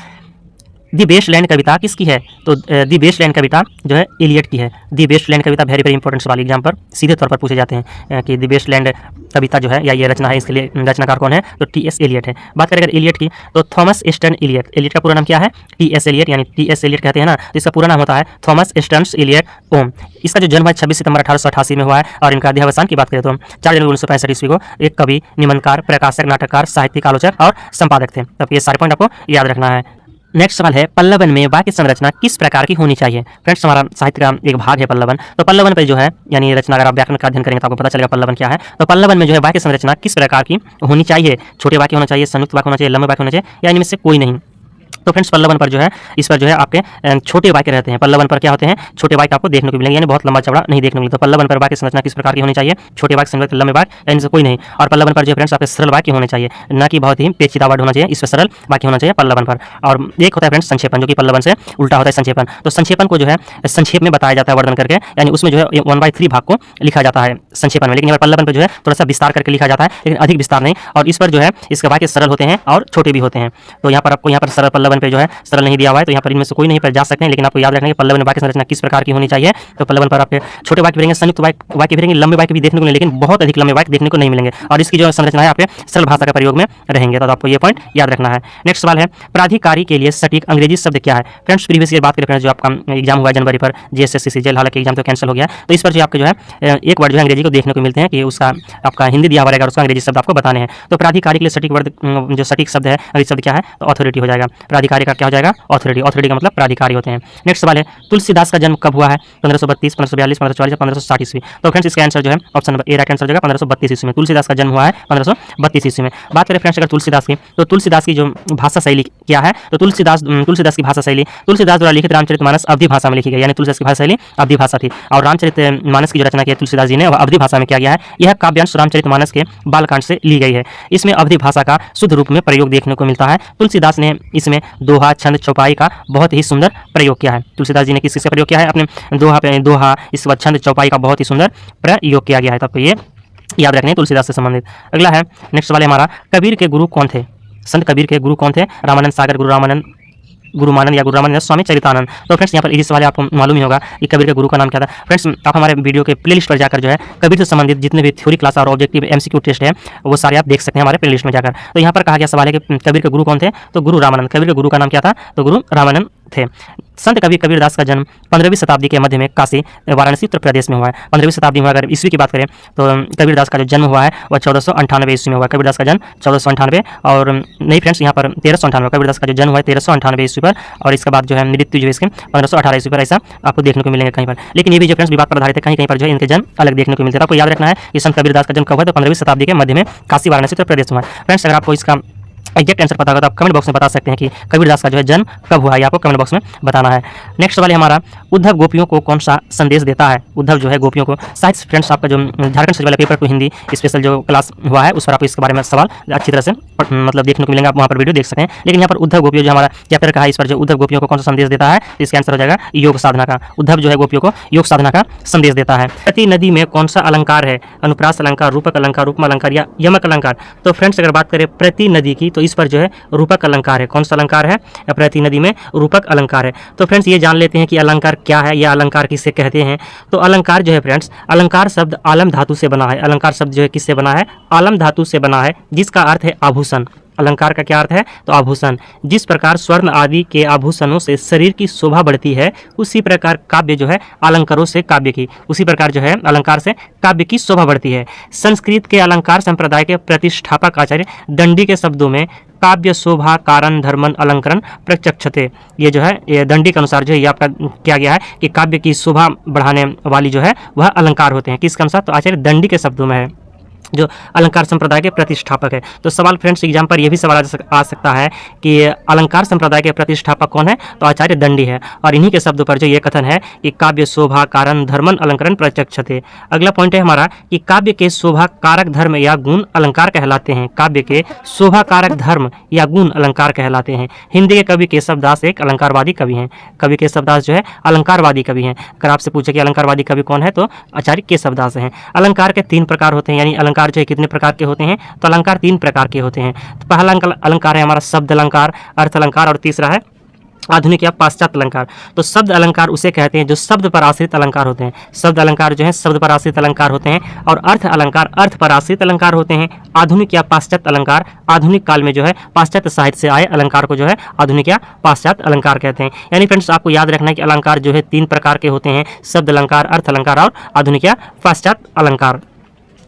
दी बेस्टलैंड कविता किसकी है? तो दी बेस्टलैंड कविता जो है इलियट की है। दी बेस्टलैंड कविता वेरी इंपॉर्टेंट सवाल एग्जाम पर सीधे तौर पर पूछे जाते हैं कि दी बेस्टलैंड कविता जो है या ये रचना है, इसके लिए रचनाकार कौन है? तो टी.एस. एलियट है। बात करें अगर एलियट की तो थॉमस एस्टर्न एलियट। एलियट का पूरा नाम क्या है? टी.एस. एलियट, यानी टी.एस. एलियट कहते हैं ना, तो इसका पूरा नाम होता है थॉमस एस्टर्न एलियट ओम। इसका जो जन्म है 26 सितंबर 1888 में हुआ है। और इनका देहावसान की बात करें तो 4 जनवरी 1965 ईस्वी को एक कवि, निबंधकार, प्रकाशक, नाटककार, साहित्यिक आलोचक और संपादक थे। तब ये सारे पॉइंट आपको याद रखना है। नेक्स्ट सवाल है पल्लवन में वाक्य संरचना किस प्रकार की होनी चाहिए? फ्रेंड्स हमारा साहित्य का एक भाग है पल्लवन। तो पल्लवन पे जो है यानी रचना, अगर आप व्याकरण का अध्ययन करेंगे तो आपको पता चलेगा पल्लवन क्या है। तो पल्लवन में जो है वाक्य संरचना किस प्रकार की होनी चाहिए? छोटे वाक्य होना चाहिए, संयुक्त वाक्य होना चाहिए, लंबे वाक्य होना चाहिए, या इनमें से कोई नहीं? तो फ्रेंड्स पल्लवन पर जो है, इस पर जो है आपके छोटे वाक्य रहते हैं। पल्लवन पर क्या होते हैं? छोटे वाक्य आपको देखने को मिलेंगे, यानी बहुत लंबा चौड़ा नहीं देखने को मिलता। तो पल्लवन पर वाक्य संरचना किस प्रकार की होनी चाहिए? छोटे वाक्य, संयुक्त, लंबे वाक्य, या इनसे कोई नहीं। और पल्लवन पर जो फ्रेंड्स आपके सरल वाक्य होने चाहिए, न कि बहुत ही पेचीदा वर्ड होना चाहिए। इस पर सरल वाक्य होना चाहिए पल्लवन पर। और एक होता है फ्रेंड्स संक्षेपण, जो कि पल्लवन से उल्टा होता है संक्षेपण। तो संक्षेपण को जो है संक्षेप में बताया जाता है वर्णन करके, यानी उसमें जो है 1/3 भाग को लिखा जाता है संक्षेपण में। लेकिन पल्लवन पर जो है थोड़ा सा विस्तार करके लिखा जाता है, लेकिन अधिक विस्तार नहीं। और इस पर जो है इसके वाक्य सरल होते हैं और छोटे भी होते हैं। तो यहाँ पर आपको यहाँ पर सरल पल्लवन पे जो है सरल नहीं दिया हुआ है, तो यहाँ पर इनमें से कोई नहीं पर जा सकते हैं। लेकिन आपको याद रखना है कि पल्लवन वाक्य संरचना किस प्रकार की होनी चाहिए। तो पल्लवन पर आपके छोटे वाक्य मिलेंगे, संयुक्त वाक्य मिलेंगे, लंबे वाक्य भी देखने को मिलेंगे, लेकिन बहुत अधिक लंबे वाक्य देखने को नहीं मिलेंगे। और इसकी जो संरचना है आपके सरल भाषा का प्रयोग में रहेंगे। तो आपको ये पॉइंट याद रखना है। नेक्स्ट सवाल है प्राधिकारी के लिए सटीक अंग्रेजी शब्द क्या है? फ्रेंड्स प्रीवियस ईयर बात करें फ्रेंड्स, जो आपका एग्जाम हुआ जनवरी पर जीएसएससी जेल, हालांकि एग्जाम तो कैंसिल हो गया। तो इस पर जो आपके जो है एक वर्ड जो है अंग्रेजी को देखने को मिलते हैं कि उसका आपका हिंदी दिया हुआ रहेगा, उसका अंग्रेजी शब्द आपको बताने हैं। तो प्राधिकारी के लिए सटीक वर्ड जो सटीक शब्द है अंग्रेजी शब्द क्या है? तो अथॉरिटी हो जाएगा। प्राधिकारी का क्या हो जाएगा? अथॉरिटी। अथॉरिटी का मतलब प्राधिकारी होते हैं। नेक्स्ट सवाल है तुलसीदास का जन्म कब हुआ है? 1532, 1542, 1544 या 1560 ईस्वी। तो फ्रेंड्स इसका आंसर जो है option number A right answer हो जाएगा 1532 ईस्वी में। तुलसीदास का जन्म हुआ है 1532 ईस्वी में। बात करें फ्रेंड्स अगर तुलसीदास की, तो तुलसीदास की जो भाषा शैली क्या है? तो तुलसीदास की भाषा शैली, तुलसीदास द्वारा लिखित रामचरितमानस अवधी भाषा में लिखी गई, यानी तुलसीदास की भाषा शैली अवधी भाषा थी। और रामचरितमानस की जो रचना की है तुलसीदास जी ने, वह अवधी भाषा में किया गया है। यह काव्यांश रामचरितमानस के बालकांड से ली गई है। इसमें अवधी भाषा का शुद्ध रूप में प्रयोग देखने को मिलता है। तुलसीदास ने इसमें दोहा, छंद, चौपाई का बहुत ही सुंदर प्रयोग किया है। तुलसीदास जी ने किस से प्रयोग किया है? अपने दोहा, इसके बाद छंद, चौपाई का बहुत ही सुंदर प्रयोग किया गया है। तो आपको ये याद रखने तुलसीदास से संबंधित। अगला है नेक्स्ट वाले हमारा कबीर के गुरु कौन थे? संत कबीर के गुरु कौन थे? रामानंद सागर, गुरुमानंद या गुरु रामानंद स्वामी चरितानंद। तो फ्रेंड्स यहाँ पर इजी सवाल आपको मालूम ही होगा कि कबीर के गुरु का नाम क्या था। फ्रेंड्स आप हमारे वीडियो के प्लेलिस्ट पर जाकर जो है कबीर से संबंधित जितने भी थ्योरी क्लास और ऑब्जेक्टिव एमसीक्यू टेस्ट है वो सारे आप देख सकते हैं हमारे प्लेलिस्ट में जाकर। तो यहाँ पर कहा गया सवाल है कि कबीर के गुरु कौन थे? तो गुरु रामानंद। कबीर के गुरु का नाम क्या था? तो गुरु रामानंद थे। संत कबीर कबीरदास का जन्म 15वीं शताब्दी के मध्य में काशी वाराणसी उत्तर प्रदेश में हुआ है। 15वीं शताब्दी में अगर ईस्वी की बात करें तो कबीरदास का जो जन्म हुआ है वह 1498 ईस्वी में हुआ। कबीरदास का जन्म 1498 और नहीं फ्रेंड्स यहाँ पर 1398 कबीरदास का जो जन्म हुआ है 1398 ईस्वी पर और इसके बाद जो है मृत्यु जो है इसके 1518 ईस्वी पर ऐसा आपको देखने को मिलेंगे कहीं पर। लेकिन ये भी जो फ्रेंड्स विवाद पर आधारित है, कहीं कहीं पर जो है इनके जन्म अलग देखने को मिलते हैं। आपको याद रखना है कि संत कबीरदास का जन्म कब हुआ तो 15वीं शताब्दी के मध्य में काशी वाराणसी उत्तर प्रदेश में हुआ। फ्रेंड्स अगर आपको इसका एग्जैक्ट आंसर पता होगा तो आप कमेंट बॉक्स में बता सकते हैं कि कबीरदास का जो है जन्म कब हुआ है, आपको कमेंट बॉक्स में बताना है। नेक्स्ट सवाल है हमारा, उद्धव गोपियों को कौन सा संदेश देता है? उद्धव जो है गोपियों को, साहित्य फ्रेंड्स आपका जो झारखंड से वाला पेपर टू हिंदी स्पेशल जो क्लास हुआ है उस पर आपको इसके बारे में सवाल अच्छी तरह से मतलब देखने को मिलेंगे, आप वहाँ पर वीडियो देख सकते हैं। लेकिन यहाँ पर उद्धव गोपियों जो हमारा चैप्टर का है इस पर जो उद्धव गोपियों को कौन सा संदेश देता है, इसका आंसर हो जाएगा योग साधना का। उद्धव जो है गोपियों को योग साधना का संदेश देता है। प्रति नदी में कौन सा अलंकार है? अनुप्रास अलंकार, रूपक अलंकार, उपमा अलंकार या यमक अलंकार? तो फ्रेंड्स अगर बात करें प्रति नदी की तो इस पर जो है रूपक अलंकार है। कौन सा अलंकार है? प्रति नदी में रूपक अलंकार है। तो फ्रेंड्स ये जान लेते हैं कि अलंकार क्या है या अलंकार किसे कहते हैं। तो अलंकार जो है फ्रेंड्स, अलंकार शब्द आलम धातु से बना है। अलंकार शब्द जो है किससे बना है? आलम धातु से बना है, जिसका अर्थ है आभूषण। अलंकार का क्या अर्थ है? तो आभूषण। जिस प्रकार स्वर्ण आदि के आभूषणों से शरीर की शोभा बढ़ती है उसी प्रकार काव्य जो है अलंकारों से काव्य की, उसी प्रकार जो है अलंकार से काव्य की शोभा बढ़ती है। संस्कृत के अलंकार संप्रदाय के प्रतिष्ठापक आचार्य दंडी के शब्दों में काव्य शोभा कारण धर्मन अलंकरण प्रत्यक्षते, ये जो है ये दंडी के अनुसार जो है ये आपका किया गया है कि काव्य की शोभा बढ़ाने वाली जो है वह अलंकार होते हैं। किसके अनुसार? तो आचार्य दंडी के शब्दों में है जो अलंकार संप्रदाय के प्रतिष्ठापक है। तो सवाल फ्रेंड्स एग्जाम पर यह भी सवाल आ सकता है कि अलंकार संप्रदाय के प्रतिष्ठापक कौन है? तो आचार्य दंडी है और इन्हीं के शब्दों पर जो ये कथन है कि काव्य शोभा कारण धर्मन अलंकरण प्रत्यक्षते। अगला पॉइंट है हमारा कि काव्य के शोभा कारक धर्म या गुण अलंकार कहलाते हैं। काव्य के शोभा कारक धर्म या गुण अलंकार कहलाते हैं। हिंदी के कवि केशवदास एक अलंकारवादी कवि हैं। कवि केशवदास जो है अलंकारवादी कवि हैं। अगर आपसे पूछे कि अलंकारवादी कवि कौन है तो आचार्य केशवदास हैं। अलंकार के 3 प्रकार होते हैं, यानी अलंकार जो है कितने प्रकार के होते हैं? तो अलंकार 3 प्रकार के होते हैं। तो पहला अलंकार है हमारा शब्द अलंकार, अर्थ अलंकार और तीसरा है आधुनिक या पाश्चात्य अलंकार। तो शब्द अलंकार उसे कहते हैं जो शब्द पर आश्रित अलंकार होते हैं। शब्द अलंकार जो है शब्द पर आश्रित अलंकार होते हैं और अर्थ अलंकार अर्थ पर आश्रित अलंकार होते हैं। आधुनिक या पाश्चात्य अलंकार आधुनिक काल में जो है पाश्चात्य साहित्य से आए अलंकार को जो है आधुनिक या पाश्चात्य अलंकार कहते हैं। यानी फ्रेंड्स आपको याद रखना है कि अलंकार जो है 3 प्रकार के होते हैं, शब्द अलंकार, अर्थ अलंकार और आधुनिक या पाश्चात्य अलंकार।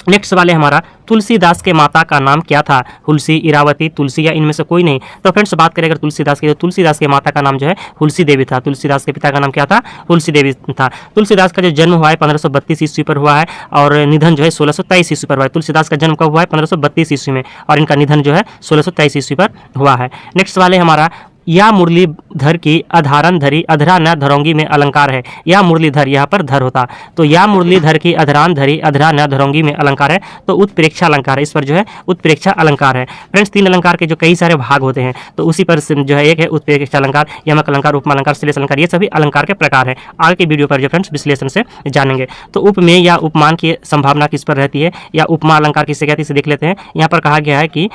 नेक्स्ट सवाल है हमारा, तुलसीदास के माता का नाम क्या था? हुलसी, इरावती, तुलसी या इनमें से कोई नहीं? तो फ्रेंड्स बात करें अगर तुलसीदास की तो तुलसीदास के माता का नाम जो है हुलसी देवी था। तुलसीदास के पिता का नाम क्या था? हुलसी देवी था। तुलसीदास का जो जन्म हुआ है 1532 ईस्वी पर हुआ है और निधन जो है 1623 ईस्वी पर हुआ है। तुलसीदास का जन्म कब हुआ है? 1532 ईस्वी में और इनका निधन जो है 1623 ईस्वी पर हुआ है। नेक्स्ट सवाल है हमारा, या मुरलीधर की अधारन धरी अधरा न धरोंगी में अलंकार है। या मुरलीधर यहाँ पर धर होता, तो या मुरलीधर की अधरान धरी अधरा न धरोंगी में अलंकार है तो उत्प्रेक्षा अलंकार है। इस पर जो है उत्प्रेक्षा अलंकार है। फ्रेंड्स 3 अलंकार के जो कई सारे भाग होते हैं तो उसी पर जो है एक है उत्प्रेक्षा अलंकार, यमक अलंकार, उपमा अलंकार, श्लेष अलंकार, ये सभी अलंकार के प्रकार है। आगे के वीडियो पर जो फ्रेंड्स विश्लेषण से जानेंगे। तो उपमेय या उपमान की संभावना किस पर रहती है या उपमा अलंकार किसे कहते हैं इसे देख लेते हैं। यहाँ पर कहा गया है कि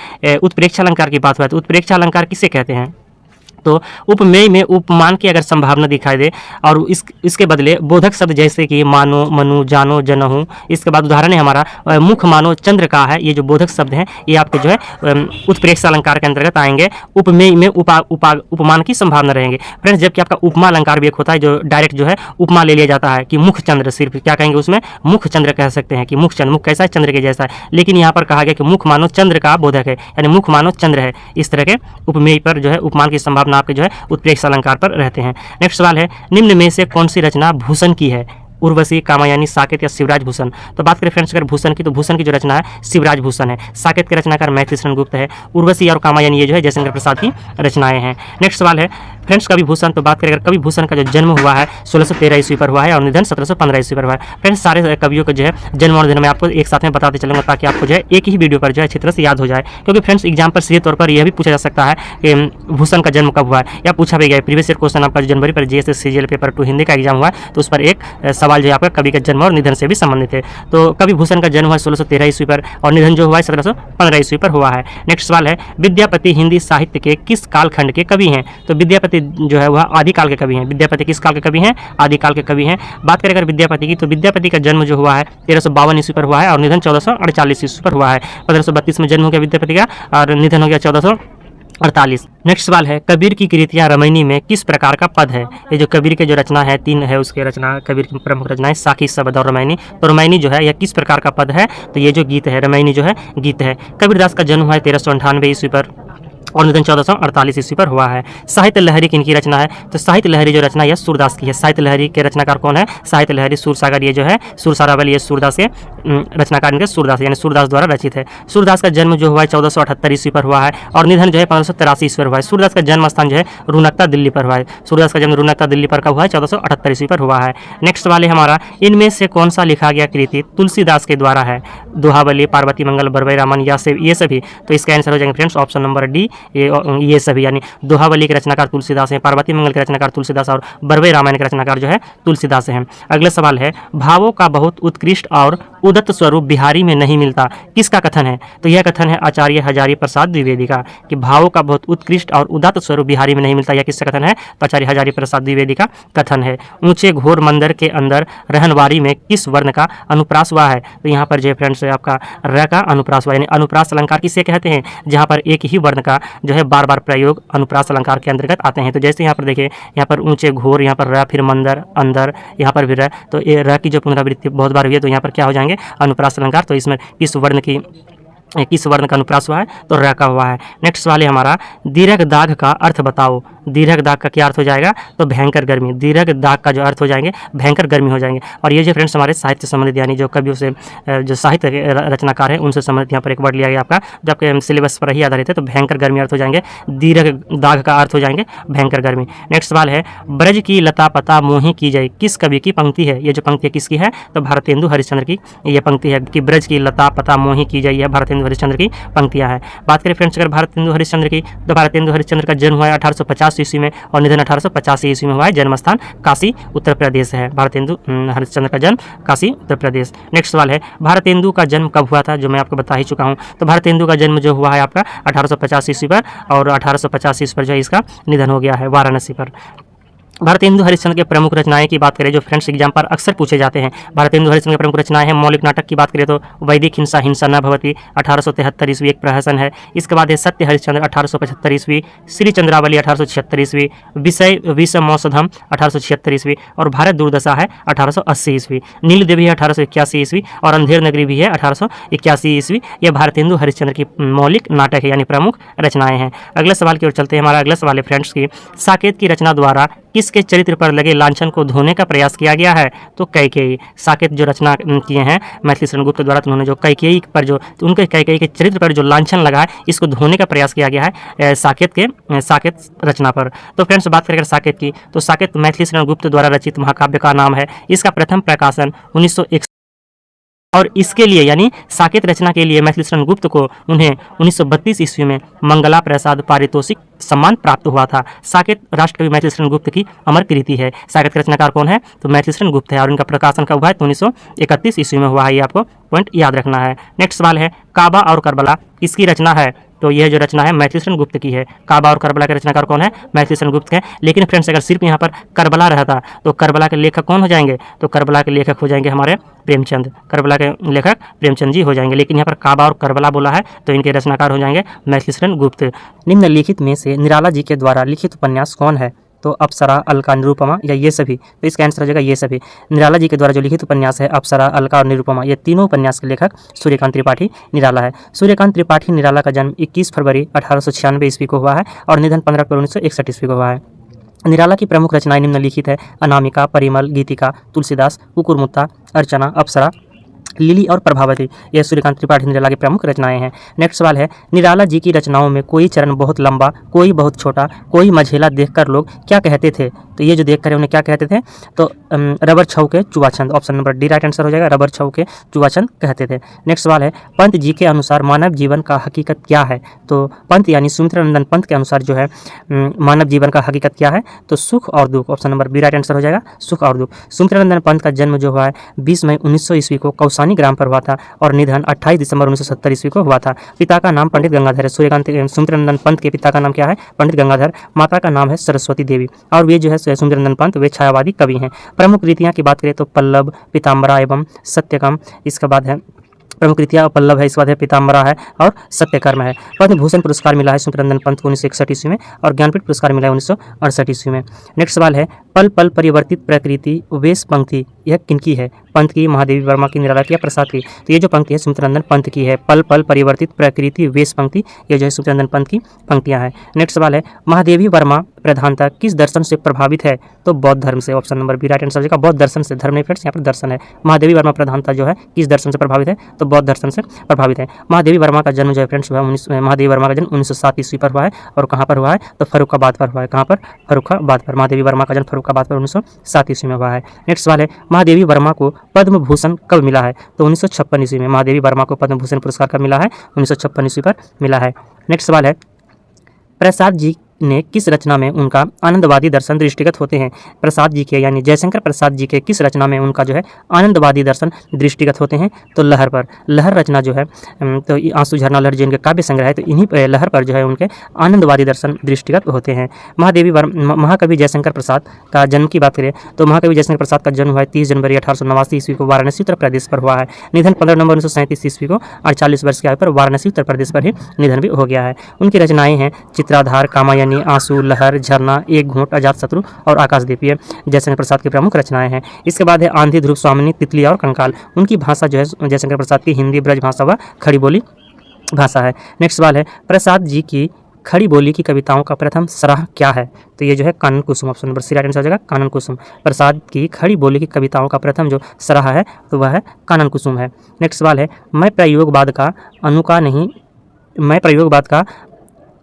उत्प्रेक्षा अलंकार की बात हुआ है तो उत्प्रेक्षा अलंकार किसे कहते हैं? तो उपमेय में उपमान की अगर संभावना दिखाई दे और इसके बदले बोधक शब्द जैसे कि मानो, मनु, जानो, जनहु, इसके बाद उदाहरण है हमारा मुख मानो चंद्र का है। ये जो बोधक शब्द हैं ये आपके जो है उत्प्रेक्षा अलंकार के अंतर्गत आएंगे। उपमेय में उपमान की संभावना रहेंगे। फ्रेंड्स जबकि आपका उपमा अलंकार भी एक होता है जो डायरेक्ट जो है उपमा ले लिया जाता है कि मुख चंद्र, सिर्फ क्या कहेंगे उसमें मुख चंद्र कह सकते हैं कि मुख चंद्र, मुख कैसा है? चंद्र के जैसा है। लेकिन यहाँ पर कहा गया कि मुख मानो चंद्र का बोधक है, यानी मुख मानो चंद्र है। इस तरह के उपमेय पर जो है उपमान की संभावना आपके जो है उत्प्रेक्षा अलंकार पर रहते हैं। नेक्स्ट सवाल है, निम्न में से कौन सी रचना भूषण की है? उर्वशी, कामायनी, साकेत या शिवराज भूषण? तो बात करें फ्रेंड्स अगर भूषण की तो भूषण की जो रचना है शिवराज भूषण है। साकेत के रचनाकार मैथिली शरण गुप्त है। उर्वशी और कामायनी ये जो है जयशंकर प्रसाद की रचनाएं हैं। नेक्स्ट सवाल है, फ्रेंड्स कवि भूषण, तो बात करें अगर कवि भूषण का जो जन्म हुआ है 1613 ईस्वी पर हुआ है और निधन 1715 ईस्वी पर हुआ है। फ्रेंड्स सारे कवियों को जो है जन्म और निधन मैं आपको एक साथ में बताते चलूंगा ताकि आपको जो है एक ही वीडियो पर जो है अच्छी तरह से याद हो जाए, क्योंकि फ्रेंड्स एग्जाम पर सीधे तौर पर यह भी पूछा जा सकता है कि भूषण का जन्म कब हुआ है, या पूछा भी गया प्रीवियस ईयर क्वेश्चन आपका जनवरी पर जीएस सीजीएल पेपर 2 हिंदी का एग्जाम हुआ है, तो उस पर एक सवाल जो है आपका कवि का जन्म और निधन से भी संबंधित है। तो कवि भूषण का जन्म हुआ 1613 ईस्वी पर और निधन जो हुआ है 1715 ईस्वी पर हुआ है। नेक्स्ट सवाल है विद्यापति हिंदी साहित्य के किस कालखंड के कवि हैं? तो विद्यापति जो है वह आदिकाल के कवि हैं। विद्यापति किस काल के कवि हैं? आदिकाल के कवि हैं। बात करें अगर विद्यापति की, तो विद्यापति का जन्म जो हुआ है 1352 ईस्वी पर हुआ है और निधन 1448 ईस्वी पर हुआ है। 1532 में जन्म हो गया विद्यापति का और निधन हो गया 1448। नेक्स्ट सवाल है कबीर की कृतियां रामायणी में किस प्रकार का पद है? ये जो कबीर के जो रचना है 3 है उसके रचना, कबीर की प्रमुख रचनाएं साखी, शबद और रामायणी। तो रामायणी जो है यह किस प्रकार का पद है? तो ये जो गीत है रामायणी जो है गीत है। कबीरदास का जन्म हुआ है 1398 ईस्वी पर और निधन 1448 ईस्वी पर हुआ है। साहित्य लहरी किनकी रचना है? तो साहित्य लहरी जो रचना यह सूरदास की है। साहित्य लहरी के रचनाकार कौन है? साहित्य लहरी सूरसागर, ये जो है सूरसारावली ये सूरदास के रचनाकार इनके सूरदास यानी सूरदास द्वारा रचित है। सूरदास का जन्म जो हुआ है 1478 ईस्वी पर हुआ है और निधन जो है 1583 ईस्वी पर हुआ है। सूरदास का जन्म स्थान जो है रुनकता दिल्ली पर हुआ है। सूरदास का जन्म रुनकता दिल्ली पर कब हुआ है? 1478 ईस्वी पर हुआ है। नेक्स्ट वाले हमारा इनमें से कौन सा लिखा गया कृति तुलसीदास के द्वारा है? दोहावली, पार्वती मंगल, बरबई रामन या से ये सभी। तो इसका आंसर हो जाएंगे फ्रेंड्स ऑप्शन नंबर डी, ये सभी, यानी दोहावली के रचनाकार तुलसीदास हैं, पार्वती मंगल के रचनाकार तुलसीदास और बरबई रामायण के रचनाकार जो है तुलसीदास हैं। अगला सवाल है भावों का बहुत उत्कृष्ट और उदत्त स्वरूप बिहारी में नहीं मिलता, किसका कथन है? तो यह कथन है आचार्य हजारी प्रसाद द्विवेदी का कि भावों का बहुत उत्कृष्ट और उदत्त स्वरूप बिहारी में नहीं मिलता। यह किसका कथन है? तो आचार्य हजारी प्रसाद द्विवेदी का कथन है। ऊंचे घोर मंदिर के अंदर रहनवारी में किस वर्ण का अनुप्रास हुआ है? तो यहाँ पर जो फ्रेंड्स आपका र का अनुप्रास हुआ, यानी अनुप्रास अलंकार किसे कहते हैं? जहाँ पर एक ही वर्ण का जो है बार बार प्रयोग अनुप्रास अलंकार के अंतर्गत आते हैं। तो जैसे यहाँ पर देखिए, यहाँ पर ऊंचे घोर, यहाँ पर र, फिर मंदर, अंदर, यहाँ पर भी र, तो ये र की जो पुनरावृत्ति बहुत बार हुई है तो यहाँ पर क्या हो जाएंगे? अनुप्रास अलंकार। तो इसमें किस वर्ण का अनुप्रास हुआ है? तो र का हुआ है। नेक्स्ट सवाल है हमारा दीर्घ दाग का अर्थ बताओ। दीर्घ दाग का क्या अर्थ हो जाएगा? तो भयंकर गर्मी। दीर्घ दाग का जो अर्थ हो जाएंगे भयंकर गर्मी हो जाएंगे। और ये जो फ्रेंड्स हमारे साहित्य संबंधित यानी जो कवियों से जो साहित्य रचनाकार है उनसे संबंधित यहाँ पर एक वर्ड लिया गया आपका, जो आपके सिलेबस पर ही आधारित है। तो भयंकर गर्मी अर्थ हो जाएंगे, दीर्घ दाग का अर्थ हो जाएंगे भयंकर गर्मी। नेक्स्ट सवाल है ब्रज की लता पता मोही की जाए किस कवि की पंक्ति है? ये जो पंक्ति है किसकी है? तो भारतेंदु हरिश्चंद्र की ये पंक्ति है कि ब्रज की लता पता मोही की जाए, यह भारतेंदु हरिश्चंद्र की पंक्तियां हैं। बात करें फ्रेंड्स अगर भारतेंदु हरिश्चंद्र की, तो भारतेंदु हरिश्चंद्र का जन्म हुआ है 1850 ईस्वी में और निधन 1885 ईस्वी में हुआ है। जन्म स्थान काशी उत्तर प्रदेश है। भारतेंदु हरिश्चंद्र का जन्म काशी उत्तर प्रदेश। नेक्स्ट सवाल है भारतेंदु का जन्म कब हुआ था? जो मैं आपको बता ही चुका हूँ। तो भारतेंदु का जन्म जो हुआ है आपका 1850 ईस्वी पर और 1885 ईस्वी पर जो है इसका निधन हो गया है वाराणसी पर। भारतेंदु हरिश्चंद्र के प्रमुख रचनाएं की बात करें जो फ्रेंड्स एग्जाम पर अक्सर पूछे जाते हैं। भारतेंदु हरिश्चंद्र के प्रमुख रचनाएं हैं मौलिक नाटक की बात करें तो वैदिक हिंसा हिंसा न भवति 1873 ईस्वी एक प्रहसन है। इसके बाद है सत्य हरिश्चंद्र 1875 ईस्वी, श्री चंद्रावली 1876 ईस्वी, विषय विषमौषधम 1876 ईस्वी और भारत दुर्दशा है 1880 ईस्वी। नील देवी है 1881 ईस्वी और अंधेर नगरी भी है 1881 ईस्वी। यह भारतेंदु हरिश्चंद्र की मौलिक नाटक है यानी प्रमुख रचनाएं हैं। अगले सवाल की ओर चलते हैं। हमारा अगला सवाल है फ्रेंड्स की साकेत की रचना द्वारा किसके चरित्र पर लगे लांछन को धोने का प्रयास किया गया है? तो कैकेयी। साकेत जो रचना किए हैं मैथिली शरण गुप्त द्वारा, तो उन्होंने जो कैकेयी पर जो उनके कैकेयी के चरित्र पर जो लांछन लगा है इसको धोने का प्रयास किया गया है साकेत रचना पर। तो फ्रेंड्स बात करें साकेत की, तो साकेत मैथिली शरण गुप्त द्वारा रचित महाकाव्य का नाम है। इसका प्रथम प्रकाशन 1961 और इसके लिए यानी साकेत रचना के लिए मैथिली शरण गुप्त को उन्हें 1932 ईस्वी में मंगला प्रसाद पारितोषिक सम्मान प्राप्त हुआ था। साकेत राष्ट्रकवि मैथिली शरण गुप्त की अमर कृति है। साकेत के रचनाकार कौन है? तो मैथिली शरण गुप्त है और इनका प्रकाशन कब हुआ है? तो 1931 ईस्वी में हुआ है। ये आपको पॉइंट याद रखना है। नेक्स्ट सवाल है काबा और करबला किसकी रचना है? तो यह जो रचना है मैथिली शरण गुप्त की है। काबा और करबला के रचनाकार कौन है? मैथिली शरण गुप्त है। लेकिन फ्रेंड्स अगर सिर्फ यहाँ पर करबला रहता तो करबला के लेखक कौन हो जाएंगे? तो करबला के लेखक हो जाएंगे हमारे प्रेमचंद। करबला के लेखक प्रेमचंद जी हो जाएंगे। लेकिन यहाँ पर काबा और करबला बोला है तो इनके रचनाकार हो जाएंगे मैथिली शरण गुप्त। निम्नलिखित में से निराला जी के द्वारा लिखित उपन्यास कौन है? तो अप्सरा, अलका, निरुपमा या ये सभी। तो इसका आंसर हो जाएगा ये सभी। निराला जी के द्वारा जो लिखित उपन्यास है अप्सरा, अलका और निरुपमा, ये तीनों उपन्यास के लेखक सूर्यकांत त्रिपाठी निराला है। सूर्यकांत त्रिपाठी निराला का जन्म 21 फरवरी 1896 ईस्वी को हुआ है और निधन 15 अप्रैल 1961 ईस्वी को हुआ है। निराला की प्रमुख रचनाएं निम्नलिखित है अनामिका, परिमल, गीतिका, तुलसीदास, कुकुरमुत्ता, अर्चना, अप्सरा लिली और प्रभावती, यह सूर्यकांत त्रिपाठी निराला की प्रमुख रचनाएं हैं। नेक्स्ट सवाल है, निराला जी की रचनाओं में कोई चरण बहुत लंबा, कोई बहुत छोटा, कोई मझेला देखकर लोग क्या कहते थे? तो ये जो देखकर है उन्हें क्या कहते थे? तो रबर छऊ के चुवाछंद, option number D right answer हो जाएगा, रबर छऊ के चुवाछंद कहते थे। नेक्स्ट सवाल है, पंत जी के अनुसार मानव जीवन का हकीकत क्या है? तो पंत यानी सुमित्रानंदन पंत के अनुसार जो है मानव जीवन का हकीकत क्या है? तो सुख और दुख, option number B right answer हो जाएगा, सुख और दुख। सुमित्रानंदन पंत का जन्म जो हुआ है 20 मई 1900 ईस्वी को कौसानी ग्राम पर हुआ था और निधन 28 दिसंबर 1970 ईस्वी को हुआ था। पिता का नाम पंडित गंगाधर है। सूर्यकांत सुमित्रानंदन पंत के पिता का नाम क्या है? पंडित गंगाधर। माता का नाम है सरस्वती देवी और वे जो है सुमित्रानंदन पंत वे छायावादी कवि हैं। प्रमुख कृतियां की बात करें तो पल्लव, पीताम्बरा एवं सत्यकम, इसके बाद है प्रमुख कृतियां पल्लव है, इसके बाद है पीताम्बरा है और सत्यकर्म है। पद्म भूषण पुरस्कार मिला है सुमित्रानंदन पंत को 1961 ईस्वी में और ज्ञानपीठ पुरस्कार मिला है 1968 ईस्वी में। नेक्स्ट सवाल है, पल पल परिवर्तित प्रकृति वेश पंक्ति यह किनकी है? पंत की, महादेवी वर्मा की, निराला की या प्रसाद की? तो ये जो पंक्ति है सुमित्रानंदन पंत की है, पल पल परिवर्तित प्रकृति वेश पंक्ति, ये जो है सुमित्रानंदन पंत की पंक्तियां हैं। नेक्स्ट सवाल है, महादेवी वर्मा प्रधानता किस दर्शन से प्रभावित है? तो बौद्ध धर्म से, option number B right answer हो जाएगा, बौद्ध दर्शन से। धर्म नहीं फ्रेंड्स, यहाँ पर दर्शन है। महादेवी वर्मा प्रधानता जो है किस दर्शन से प्रभावित है? तो बौद्ध दर्शन से प्रभावित है। महादेवी वर्मा का जन्म जो है फ्रेंड्स महादेवी वर्मा का जन्म 1907 ईस्वी पर हुआ है और कहाँ पर हुआ है? तो फर्रुखाबाद पर हुआ है। कहाँ पर? फर्रुखाबाद पर। महादेवी वर्मा का जन्म फर्रुखाबाद पर 1907 ईस्वी में हुआ है। नेक्स्ट सवाल है, महादेवी वर्मा को पद्म भूषण कब मिला है? तो 1956 ईस्वी में महादेवी वर्मा को पद्म भूषण पुरस्कार कब मिला है? 1956 ईस्वी पर मिला है। नेक्स्ट सवाल है, प्रसाद जी ने किस रचना में उनका आनंदवादी दर्शन दृष्टिगत होते हैं? प्रसाद जी के यानी जयशंकर प्रसाद जी के किस रचना में उनका जो है आनंदवादी दर्शन दृष्टिगत होते हैं? तो लहर पर। लहर रचना जो है तो आंसू झरना लहर जिनके काव्य संग्रह है, तो इन्हीं लहर पर जो है उनके आनंदवादी दर्शन दृष्टिगत होते हैं। महाकवि जयशंकर प्रसाद का जन्म की बात करें तो महाकवि जयशंकर प्रसाद का जन्म हुआ है 30 जनवरी 1889 ईस्वी को वाराणसी उत्तर प्रदेश पर हुआ है। निधन 15 नवंबर 1937 ईस्वी को 48 वर्ष की आयु पर वाराणसी उत्तर प्रदेश पर ही निधन भी हो गया है। उनकी रचनाएं हैं चित्राधार, कामायनी, आंसू, लहर, झरना, एक घूंट, अजातशत्रु और आकाशदीप, ये जयशंकर प्रसाद की प्रमुख रचनाएं हैं। इसके बाद है आंधी, ध्रुव, स्वामिनी, तितली और कंकाल। उनकी भाषा जो है जयशंकर प्रसाद की हिंदी ब्रज भाषा व खड़ी बोली भाषा है। नेक्स्ट सवाल है, प्रसाद जी की खड़ी बोली की कविताओं का प्रथम संग्रह क्या है? तो ये जो है Kanan Kusum, option number C right answer हो जाएगा, कानन कुसुम। प्रसाद की खड़ी बोली की कविताओं का प्रथम जो संग्रह है तो वह है कानन कुसुम है। नेक्स्ट सवाल है, मैं प्रयोगवाद का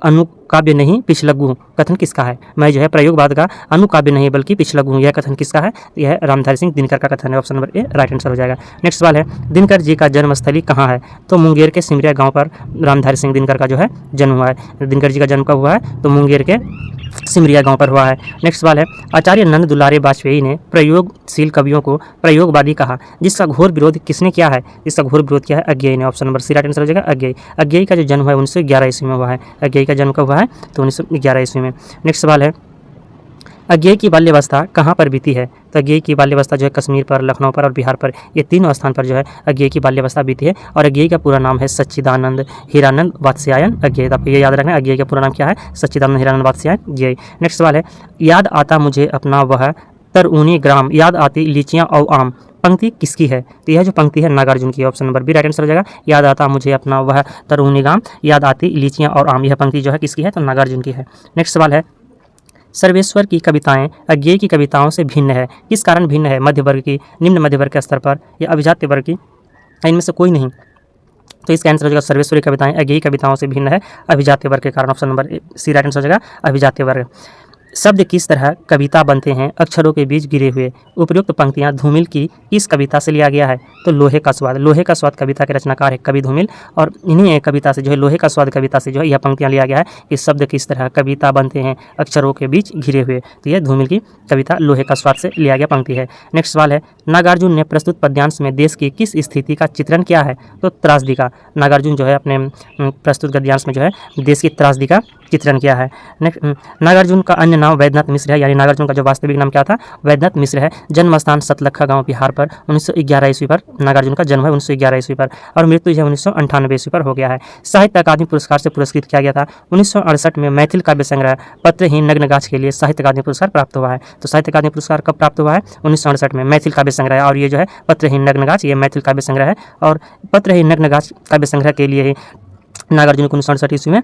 अनुकाव्य नहीं पिछलग्गू हूँ, कथन किसका है? मैं जो है प्रयोगवाद का अनुकाव्य नहीं बल्कि पिछलग्गू हूँ, यह कथन किसका है? यह रामधारी सिंह दिनकर का कथन है, option number A right answer हो जाएगा। नेक्स्ट सवाल है, दिनकर जी का जन्मस्थली कहाँ है? तो मुंगेर के सिमरिया गांव पर रामधारी सिंह दिनकर का जो है जन्म हुआ है। दिनकर जी का जन्म कब हुआ है? तो मुंगेर के सिमरिया गांव पर हुआ है। नेक्स्ट सवाल है, आचार्य नंद दुलारे वाजपेयी ने प्रयोगशील कवियों को प्रयोगवादी कहा, जिसका घोर विरोध किसने किया है? जिसका घोर विरोध किया है अज्ञेय ने, option number C right answer हो जाएगा, अज्ञेय। अज्ञेय का जो जन्म हुआ है 1911 ईस्वी में हुआ है। अज्ञेय का जन्म कब हुआ है? तो 1911 ईस्वी में। नेक्स्ट सवाल है, अज्ञेय की बाल्यावस्था कहाँ पर बीती है? तो अज्ञेय की बाल्यावस्था जो है कश्मीर पर, लखनऊ पर और बिहार पर, ये तीनों स्थान पर जो है अज्ञेय की बाल्यावस्था बीती है। और अज्ञेय का पूरा नाम है सच्चिदानंद हीरानंद वात्स्यायन अज्ञेय। आपको ये याद रखना है, अज्ञेय का पूरा नाम क्या है? सच्चिदानंद हीरानंद वात्स्यायन अज्ञेय। नेक्स्ट सवाल है, याद आता मुझे अपना वह तरऊनी ग्राम, याद आती लीचियाँ और आम, पंक्ति किसकी है? तो यह जो पंक्ति है नागार्जुन की, option number B right answer हो जाएगा। याद आता मुझे अपना वह तरऊनी ग्राम, याद आती लीचियाँ और आम, यह पंक्ति जो है किसकी है? तो नागार्जुन की है। नेक्स्ट सवाल है, सर्वेश्वर की कविताएं अज्ञेय की कविताओं से भिन्न है, किस कारण भिन्न है? मध्य वर्ग की, निम्न मध्य वर्ग के स्तर पर या अभिजात्य वर्ग की, इनमें से कोई नहीं। तो इसका आंसर हो जाएगा सर्वेश्वर की कविताएं अज्ञेय कविताओं से भिन्न है अभिजात्य वर्ग के कारण, option number C right answer हो जाएगा, अभिजात्य वर्ग। शब्द किस तरह कविता बनते हैं? अक्षरों के बीच गिरे हुए। उपर्युक्त पंक्तियां धूमिल की किस कविता से लिया गया है? तो लोहे का स्वाद। लोहे का स्वाद कविता के रचनाकार है कवि धूमिल और इन्हीं कविता से जो है लोहे का स्वाद कविता से जो है यह पंक्तियां लिया गया है कि शब्द किस तरह कविता बनते हैं अक्षरों के बीच घिरे हुए। तो यह धूमिल की कविता लोहे का स्वाद से लिया गया पंक्ति है। नेक्स्ट सवाल है, नागार्जुन ने प्रस्तुत पद्यांश में देश की किस स्थिति का चित्रण किया है? तो त्रासदी का। नागार्जुन जो है अपने प्रस्तुत गद्यांश में जो है देश की त्रासदी का चित्रण किया है। नागार्जुन का अन्य नाम वैद्यनाथ मिश्र है, यानी नागार्जुन का जो वास्तविक नाम क्या था? वैद्यनाथ मिश्र है। जन्म स्थान सतलखा गांव बिहार पर 1911 ईस्वी पर नागार्जुन का जन्म है 1911 ईस्वी पर और मृत्यु जो है 1998 ईस्वी पर हो गया है। साहित्य अकादमी पुरस्कार से पुरस्कृत किया गया था 1968 में मैथिल काव्य संग्रह पत्रहीन नग्नगाछ के लिए साहित्य अकादमी पुरस्कार प्राप्त हुआ है। तो साहित्य अकादमी पुरस्कार कब प्राप्त हुआ है? 1968 में मैथिल काव्य संग्रह, और ये जो है पत्रहीन नग्नगाछ ये मैथिल काव्य संग्रह है और पत्रहीन नग्नगाछ काव्य संग्रह के लिए ही नागार्जुन को 1968 ईस्वी में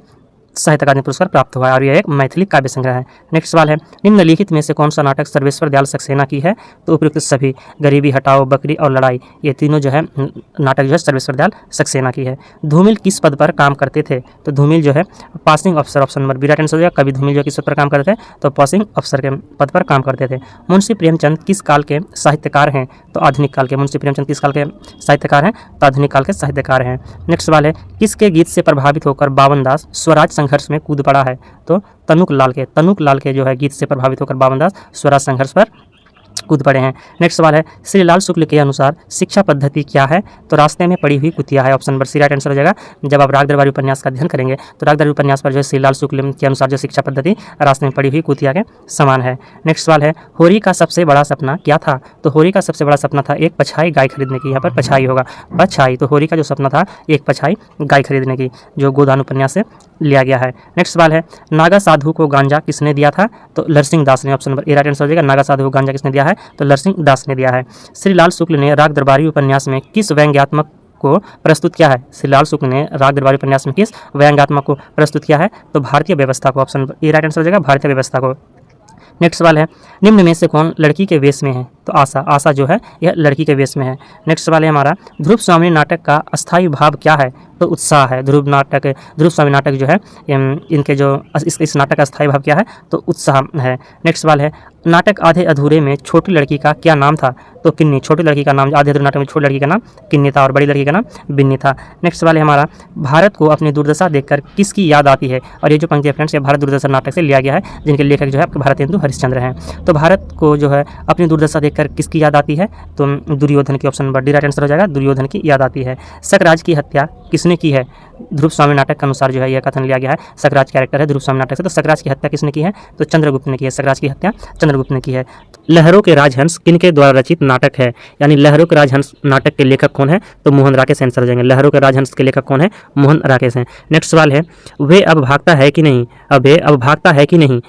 साहित्य अकादमी पुरस्कार प्राप्त हुआ है और यह एक मैथिली काव्य संग्रह है। नेक्स्ट सवाल है, निम्नलिखित में से कौन सा नाटक सर्वेश्वर दयाल सक्सेना की है? तो उपयुक्त सभी, गरीबी हटाओ, बकरी और लड़ाई, ये तीनों जो है नाटक जो है सर्वेश्वर दयाल सक्सेना की है। धूमिल किस पद पर काम करते थे? तो धूमिल जो है पासिंग अफसर, option number B right answer हो जाएगा। कवि धूमिल जो किस पद पर काम करते थे? तो पासिंग अफसर के पद पर काम करते थे। मुंशी प्रेमचंद किस काल के साहित्यकार हैं? तो आधुनिक काल के। मुंशी प्रेमचंद किस काल के साहित्यकार हैं? तो आधुनिक काल के साहित्यकार हैं। नेक्स्ट सवाल है, किसके गीत से प्रभावित होकर बावन दास स्वराज संघर्ष में कूद पड़ा है? तो तनुक लाल के जो है गीत से प्रभावित होकर बावन दास स्वराज संघर्ष पर कूद पड़े हैं। नेक्स्ट सवाल है, श्री लाल शुक्ल के अनुसार शिक्षा पद्धति क्या है? तो रास्ते में पड़ी हुई कुतिया है, option number C right answer हो जाएगा। जब आप राग दरबारी उपन्यास का अध्ययन करेंगे तो राग दरबारी उपन्यास पर जो है श्री लाल शुक्ल के अनुसार जो शिक्षा पद्धति रास्ते में पड़ी हुई कुतिया के समान है। नेक्स्ट सवाल है, होरी का सबसे बड़ा सपना क्या था? तो होरी का सबसे बड़ा सपना था एक पछाई गाय खरीदने की। यहाँ पर पछाई होगा, पछाई। तो होरी का जो सपना था एक पछाई गाय खरीदने की, जो गोदान उपन्यास से लिया गया है। नेक्स्ट सवाल है, नागा साधु को गांजा किसने दिया था? तो लरसिंह दास ने, option number A right answer हो जाएगा। नागा साधु को गांजा किसने दिया है? तो लरसिंह दास ने दिया है। श्री लाल शुक्ल ने राग दरबारी उपन्यास में किस व्यंग्यात्मक को प्रस्तुत किया है? श्री लाल शुक्ल ने राग दरबारी उपन्यास में किस व्यंग्यात्मक को प्रस्तुत किया है? तो भारतीय व्यवस्था को, ऑप्शन ए राइट आंसर हो जाएगा, भारतीय व्यवस्था को। नेक्स्ट सवाल है, निम्न में से कौन लड़की के वेश में है? तो आशा जो है यह लड़की के वेश में है। नेक्स्ट सवाल है हमारा, ध्रुव स्वामी नाटक का अस्थायी भाव क्या है? तो उत्साह है। ध्रुव स्वामी नाटक जो है इनके जो इस नाटक का अस्थायी भाव क्या है? तो उत्साह है। नेक्स्ट सवाल है, नाटक आधे अधूरे में छोटी लड़की का क्या नाम था? तो किन्नी। छोटी लड़की का नाम, आधे अधूरे नाटक में छोटी लड़की का नाम किन्नी था और बड़ी लड़की का नाम बिन्नी था। नेक्स्ट सवाल है हमारा, भारत को अपनी दुर्दशा देखकर किसकी याद आती है? और ये जो पंक्ति है फ्रेंड्स, ये भारत दुर्दशा नाटक से लिया गया है, जिनके लेखक जो है आपके भारतेंदु हरिश्चंद्र हैं। तो भारत को जो है अपनी दुर्दशा देखकर किसकी याद आती है? तो दुर्योधन की, option number D right answer हो जाएगा, दुर्योधन की याद आती है। सकराज की हत्या किसने की है? ध्रुव स्वामी नाटक के अनुसार जो है यह कथन लिया गया है। सकराज कैरेक्टर है ध्रुव स्वामी नाटक से, तो सकराज की हत्या किसने की है? तो चंद्रगुप्त ने की है। सकराज की हत्या चंद्रगुप्त ने की है। लहरों के राजहंस किनके द्वारा रचित नाटक है? यानी लहरों के राजहंस नाटक के लेखक कौन है? तो मोहन राकेश आंसर हो जाएंगे। लहरों के राजहंस के लेखक कौन है? मोहन राकेश हैं। नेक्स्ट सवाल है, वे अब भागता है कि नहीं? अब भागता है कि नहीं?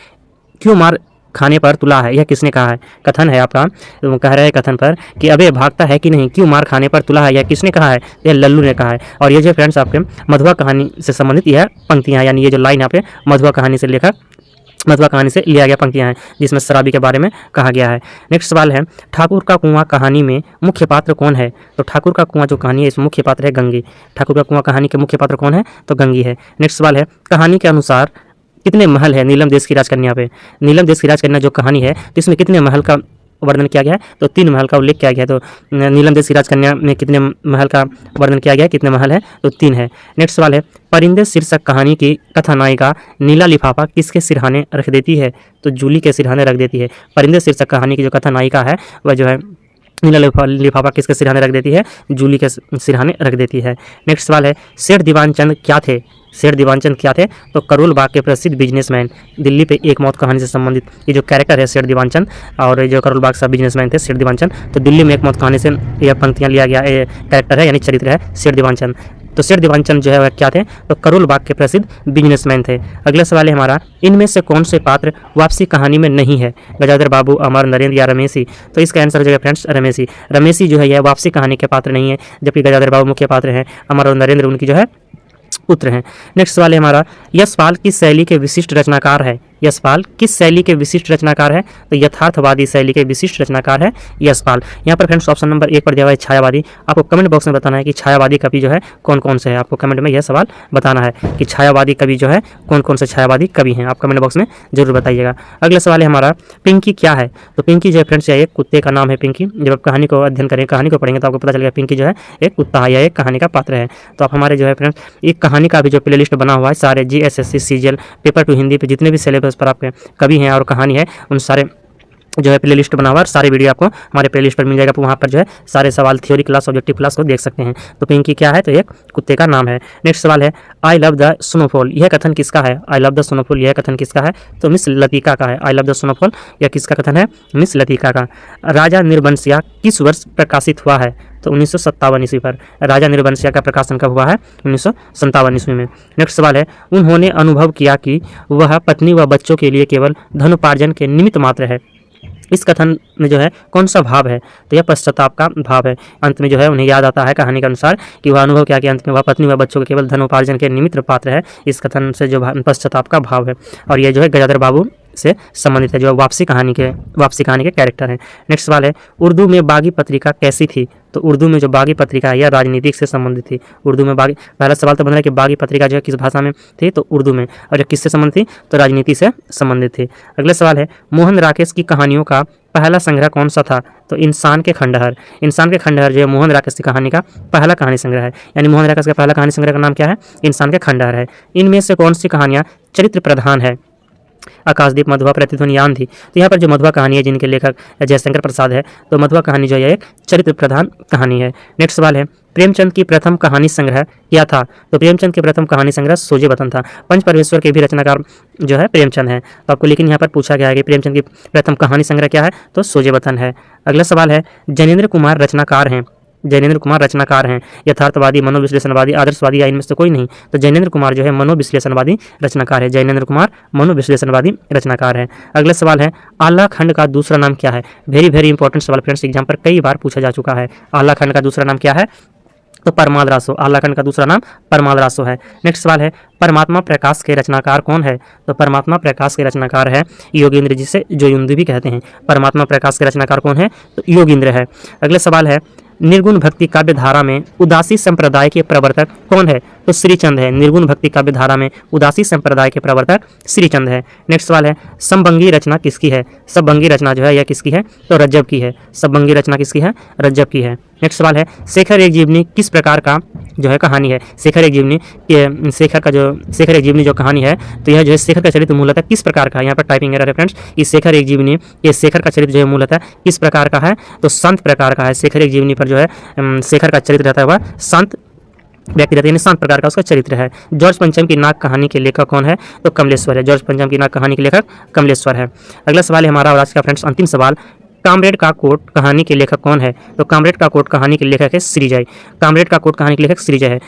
क्यों मार खाने पर तुला है? यह किसने कहा है? कथन है आपका, तो कह रहे हैं कथन पर कि अबे भागता है कि नहीं, क्यों मार खाने पर तुला है? यह किसने कहा है? यह लल्लू ने कहा है। और ये जो फ्रेंड्स आपके मधुआ कहानी से संबंधित यह पंक्तियाँ, यानी ये जो लाइन यहाँ पे मधुआ कहानी से लिया गया पंक्तियाँ हैं, जिसमें शराबी के बारे में कहा गया है। नेक्स्ट सवाल है, ठाकुर का कुआं कहानी में मुख्य पात्र कौन है? तो ठाकुर का कुआं जो कहानी है इसमें मुख्य पात्र है गंगी। ठाकुर का कुआं कहानी के मुख्य पात्र कौन है? तो गंगी है। नेक्स्ट सवाल है, कहानी के अनुसार कितने महल है नीलम देश की राजकन्या पे? नीलम देश की राजकन्या जो कहानी है तो इसमें कितने महल का वर्णन किया गया है? तो 3 महल का उल्लेख किया गया है। तो नीलम देश की राजकन्या में कितने महल का वर्णन किया गया है? कितने महल है? तो 3 है। नेक्स्ट सवाल है, परिंदे शीर्षक कहानी की कथानायिका नीला लिफाफा किसके सिरहाने रख देती है? तो जूली के सिरहाने रख देती है। परिंदे शीर्षक कहानी की जो कथानायिका है वह जो है नीला लिफाफा किसके सिरहाने रख देती है? जूली के सिरहाने रख देती है। नेक्स्ट सवाल है, सेठ दीवानचंद क्या थे? सेठ दीवानचंद क्या थे? तो करोल बाग के प्रसिद्ध बिजनेसमैन। दिल्ली पे एक मौत कहानी से संबंधित ये जो कैरेक्टर है सेठ दीवानचंद, और जो करोल बाग का बिजनेसमैन थे सेठ दीवानचंद, तो दिल्ली में एक मौत कहानी से यह पंक्तियाँ लिया गया कैरेक्टर है, यानी चरित्र है सेठ दीवानचंद। तो सेठ दीवानचंद जो है वह क्या थे? तो करोल बाग के प्रसिद्ध बिजनेसमैन थे। अगला सवाल है हमारा, इनमें से कौन से पात्र वापसी कहानी में नहीं है? गजाधर बाबू, अमर, नरेंद्र या रमेशी? तो इसका आंसर हो जाएगा फ्रेंड्स रमेशी। रमेशी जो है यह वापसी कहानी के पात्र नहीं है, जबकि गजाधर बाबू मुख्य पात्र हैं। अमर और नरेंद्र उनकी जो है पुत्र हैं। नेक्स्ट सवाल है हमारा, यशपाल किस शैली के विशिष्ट रचनाकार है? यशपाल किस शैली के विशिष्ट रचनाकार है? तो यथार्थवादी शैली के विशिष्ट रचनाकार है यशपाल। यहाँ पर फ्रेंड्स ऑप्शन नंबर 1 पर दिया हुआ है छायावादी। आपको कमेंट बॉक्स में बताना है कि छायावादी कवि जो है कौन कौन से है। आपको कमेंट में यह सवाल बताना है कि छायावादी कवि जो है कौन कौन से छायावादी कवि हैं। आप कमेंट बॉक्स में जरूर बताइएगा। अगला सवाल है हमारा, पिंकी क्या है? तो पिंकी जो है फ्रेंड्स एक कुत्ते का नाम है पिंकी। जब आप कहानी को अध्ययन करें, कहानी को पढ़ेंगे तो आपको पता चलेगा पिंकी जो है एक कुत्ता है या एक कहानी का पात्र है। तो आप हमारे जो है फ्रेंड्स एक कहानी का भी जो प्ले लिस्ट बना हुआ है सारे GSSC CGL पेपर 2 हिंदी पे जितने भी सिलेबस पर आपके कवि हैं और कहानी है उन सारे जो है प्ले लिस्ट बना हुआ है, सारे वीडियो आपको हमारे प्ले लिस्ट पर मिल जाएगा। वहाँ पर जो है सारे सवाल थ्योरी क्लास ऑब्जेक्टिव क्लास को देख सकते हैं। तो पिंकी क्या है? तो एक कुत्ते का नाम है। नेक्स्ट सवाल है, आई लव द स्नोफॉल यह कथन किसका है? आई लव द स्नोफॉल यह कथन किसका है? तो मिस लतिका का है। आई लव द स्नोफॉल यह किसका कथन है? मिस लतिका का। राजा निर्बंसिया किस वर्ष प्रकाशित हुआ है? तो 1957 ईस्वी पर राजा निर्बंसिया का प्रकाशन कब हुआ है? 1957 ईस्वी में। नेक्स्ट सवाल है, उन्होंने अनुभव किया कि वह पत्नी व बच्चों के लिए केवल धनोपार्जन के निमित्त मात्र है। इस कथन में जो है कौन सा भाव है, तो यह पश्चाताप का भाव है। अंत में जो है उन्हें याद आता है कहानी के अनुसार कि वह अनुभव क्या कि अंत में वह पत्नी व बच्चों के केवल धनोपार्जन के निमित्त पात्र है। इस कथन से जो पश्चाताप का भाव है, और ये जो है गजाधर बाबू से संबंधित है, जो वापसी कहानी के कैरेक्टर हैं। नेक्स्ट सवाल है, उर्दू में बागी पत्रिका कैसी थी, तो उर्दू में जो बागी पत्रिका है यह राजनीतिक से संबंधित थी। उर्दू में बागी, पहला सवाल तो बन रहा है कि बागी पत्रिका जो है किस भाषा में थी, तो उर्दू में, और जो किससे संबंधित थी, तो राजनीति से संबंधित थी। अगला सवाल है, मोहन राकेश की कहानियों का पहला संग्रह कौन सा था, तो इंसान के खंडहर। इंसान के खंडहर जो है मोहन राकेश की कहानी का पहला कहानी संग्रह है, यानी मोहन राकेश का पहला कहानी संग्रह का नाम क्या है, इंसान के खंडहर है। इनमें से कौन सी कहानियाँ चरित्र प्रधान है, आकाशदीप, मधुआ, प्रतिध्वनि, आंधी। तो यहाँ पर जो मधुआ कहानी है जिनके लेखक जयशंकर प्रसाद है, तो मधुआ कहानी जो है एक चरित्र प्रधान कहानी है। नेक्स्ट सवाल है, प्रेमचंद की प्रथम कहानी संग्रह क्या था, तो प्रेमचंद की प्रथम कहानी संग्रह सोजे वतन था। पंच परमेश्वर के भी रचनाकार जो है प्रेमचंद है, तो आपको लेकिन यहाँ पर पूछा गया है कि प्रेमचंद की प्रथम कहानी संग्रह क्या है, तो सोजे वतन है। अगला सवाल है, जैनेन्द्र कुमार रचनाकार हैं, जैनेन्द्र कुमार रचनाकार हैं, यथार्थवादी, मनोविश्लेषणवादी, आदर्शवादी या इनमें से कोई नहीं, तो जैनेन्द्र कुमार जो है मनोविश्लेषणवादी रचनाकार है। जैनेन्द्र कुमार मनोविश्लेषणवादी रचनाकार है। अगला सवाल है, आल्हा खंड का दूसरा नाम क्या है। वेरी वेरी इंपॉर्टेंट सवाल फ्रेंड्स, एग्जाम पर कई बार पूछा जा चुका है। आल्हा खंड का दूसरा नाम क्या है, तो परमाद रासो। आल्हा खंड का दूसरा नाम परमाद रासो है। नेक्स्ट सवाल है, परमात्मा प्रकाश के रचनाकार कौन है, तो परमात्मा प्रकाश के रचनाकार है योगेंद्र, जिसे जोयुंदू भी कहते हैं। परमात्मा प्रकाश के रचनाकार कौन है, तो योगेंद्र है। अगला सवाल है, निर्गुण भक्ति काव्य धारा में उदासी संप्रदाय के प्रवर्तक कौन है, तो श्रीचंद है। निर्गुण भक्ति काव्य धारा में उदासी संप्रदाय के प्रवर्तक श्रीचंद है। नेक्स्ट सवाल है, समभंगी रचना किसकी है, सबभंगी रचना जो है यह किसकी है, तो रज्जब की है। सबभंगी रचना किसकी है, रज्जब की है। नेक्स्ट सवाल है, शेखर एक जीवनी किस प्रकार का जो है कहानी है। शेखर एक जीवनी, शेखर एक जीवनी जो कहानी है, तो यह जो है शेखर का चरित्र मूलतः किस प्रकार का है। यहाँ पर टाइपिंग एरर है फ्रेंड्स, कि शेखर एक जीवनी, ये शेखर का चरित्र जो है मूलतः किस प्रकार का है, तो संत प्रकार का है। शेखर एक जीवनी पर जो है शेखर का चरित्र रहता है वह संत व्यक्ति रहते हैं, शांत प्रकार का उसका चरित्र है। जॉर्ज पंचम की नाग कहानी के लेखक कौन है, तो कमलेश्वर है। जॉर्ज पंचम की नाग कहानी के लेखक कमलेश्वर है। अगला सवाल है हमारा और आज का फ्रेंड्स अंतिम सवाल, कामरेड का कोट कहानी के लेखक कौन है, तो कामरेड का कोट कहानी के लेखक है श्रीजय। कामरेड का कोट कहानी के लेखक श्रीजय है।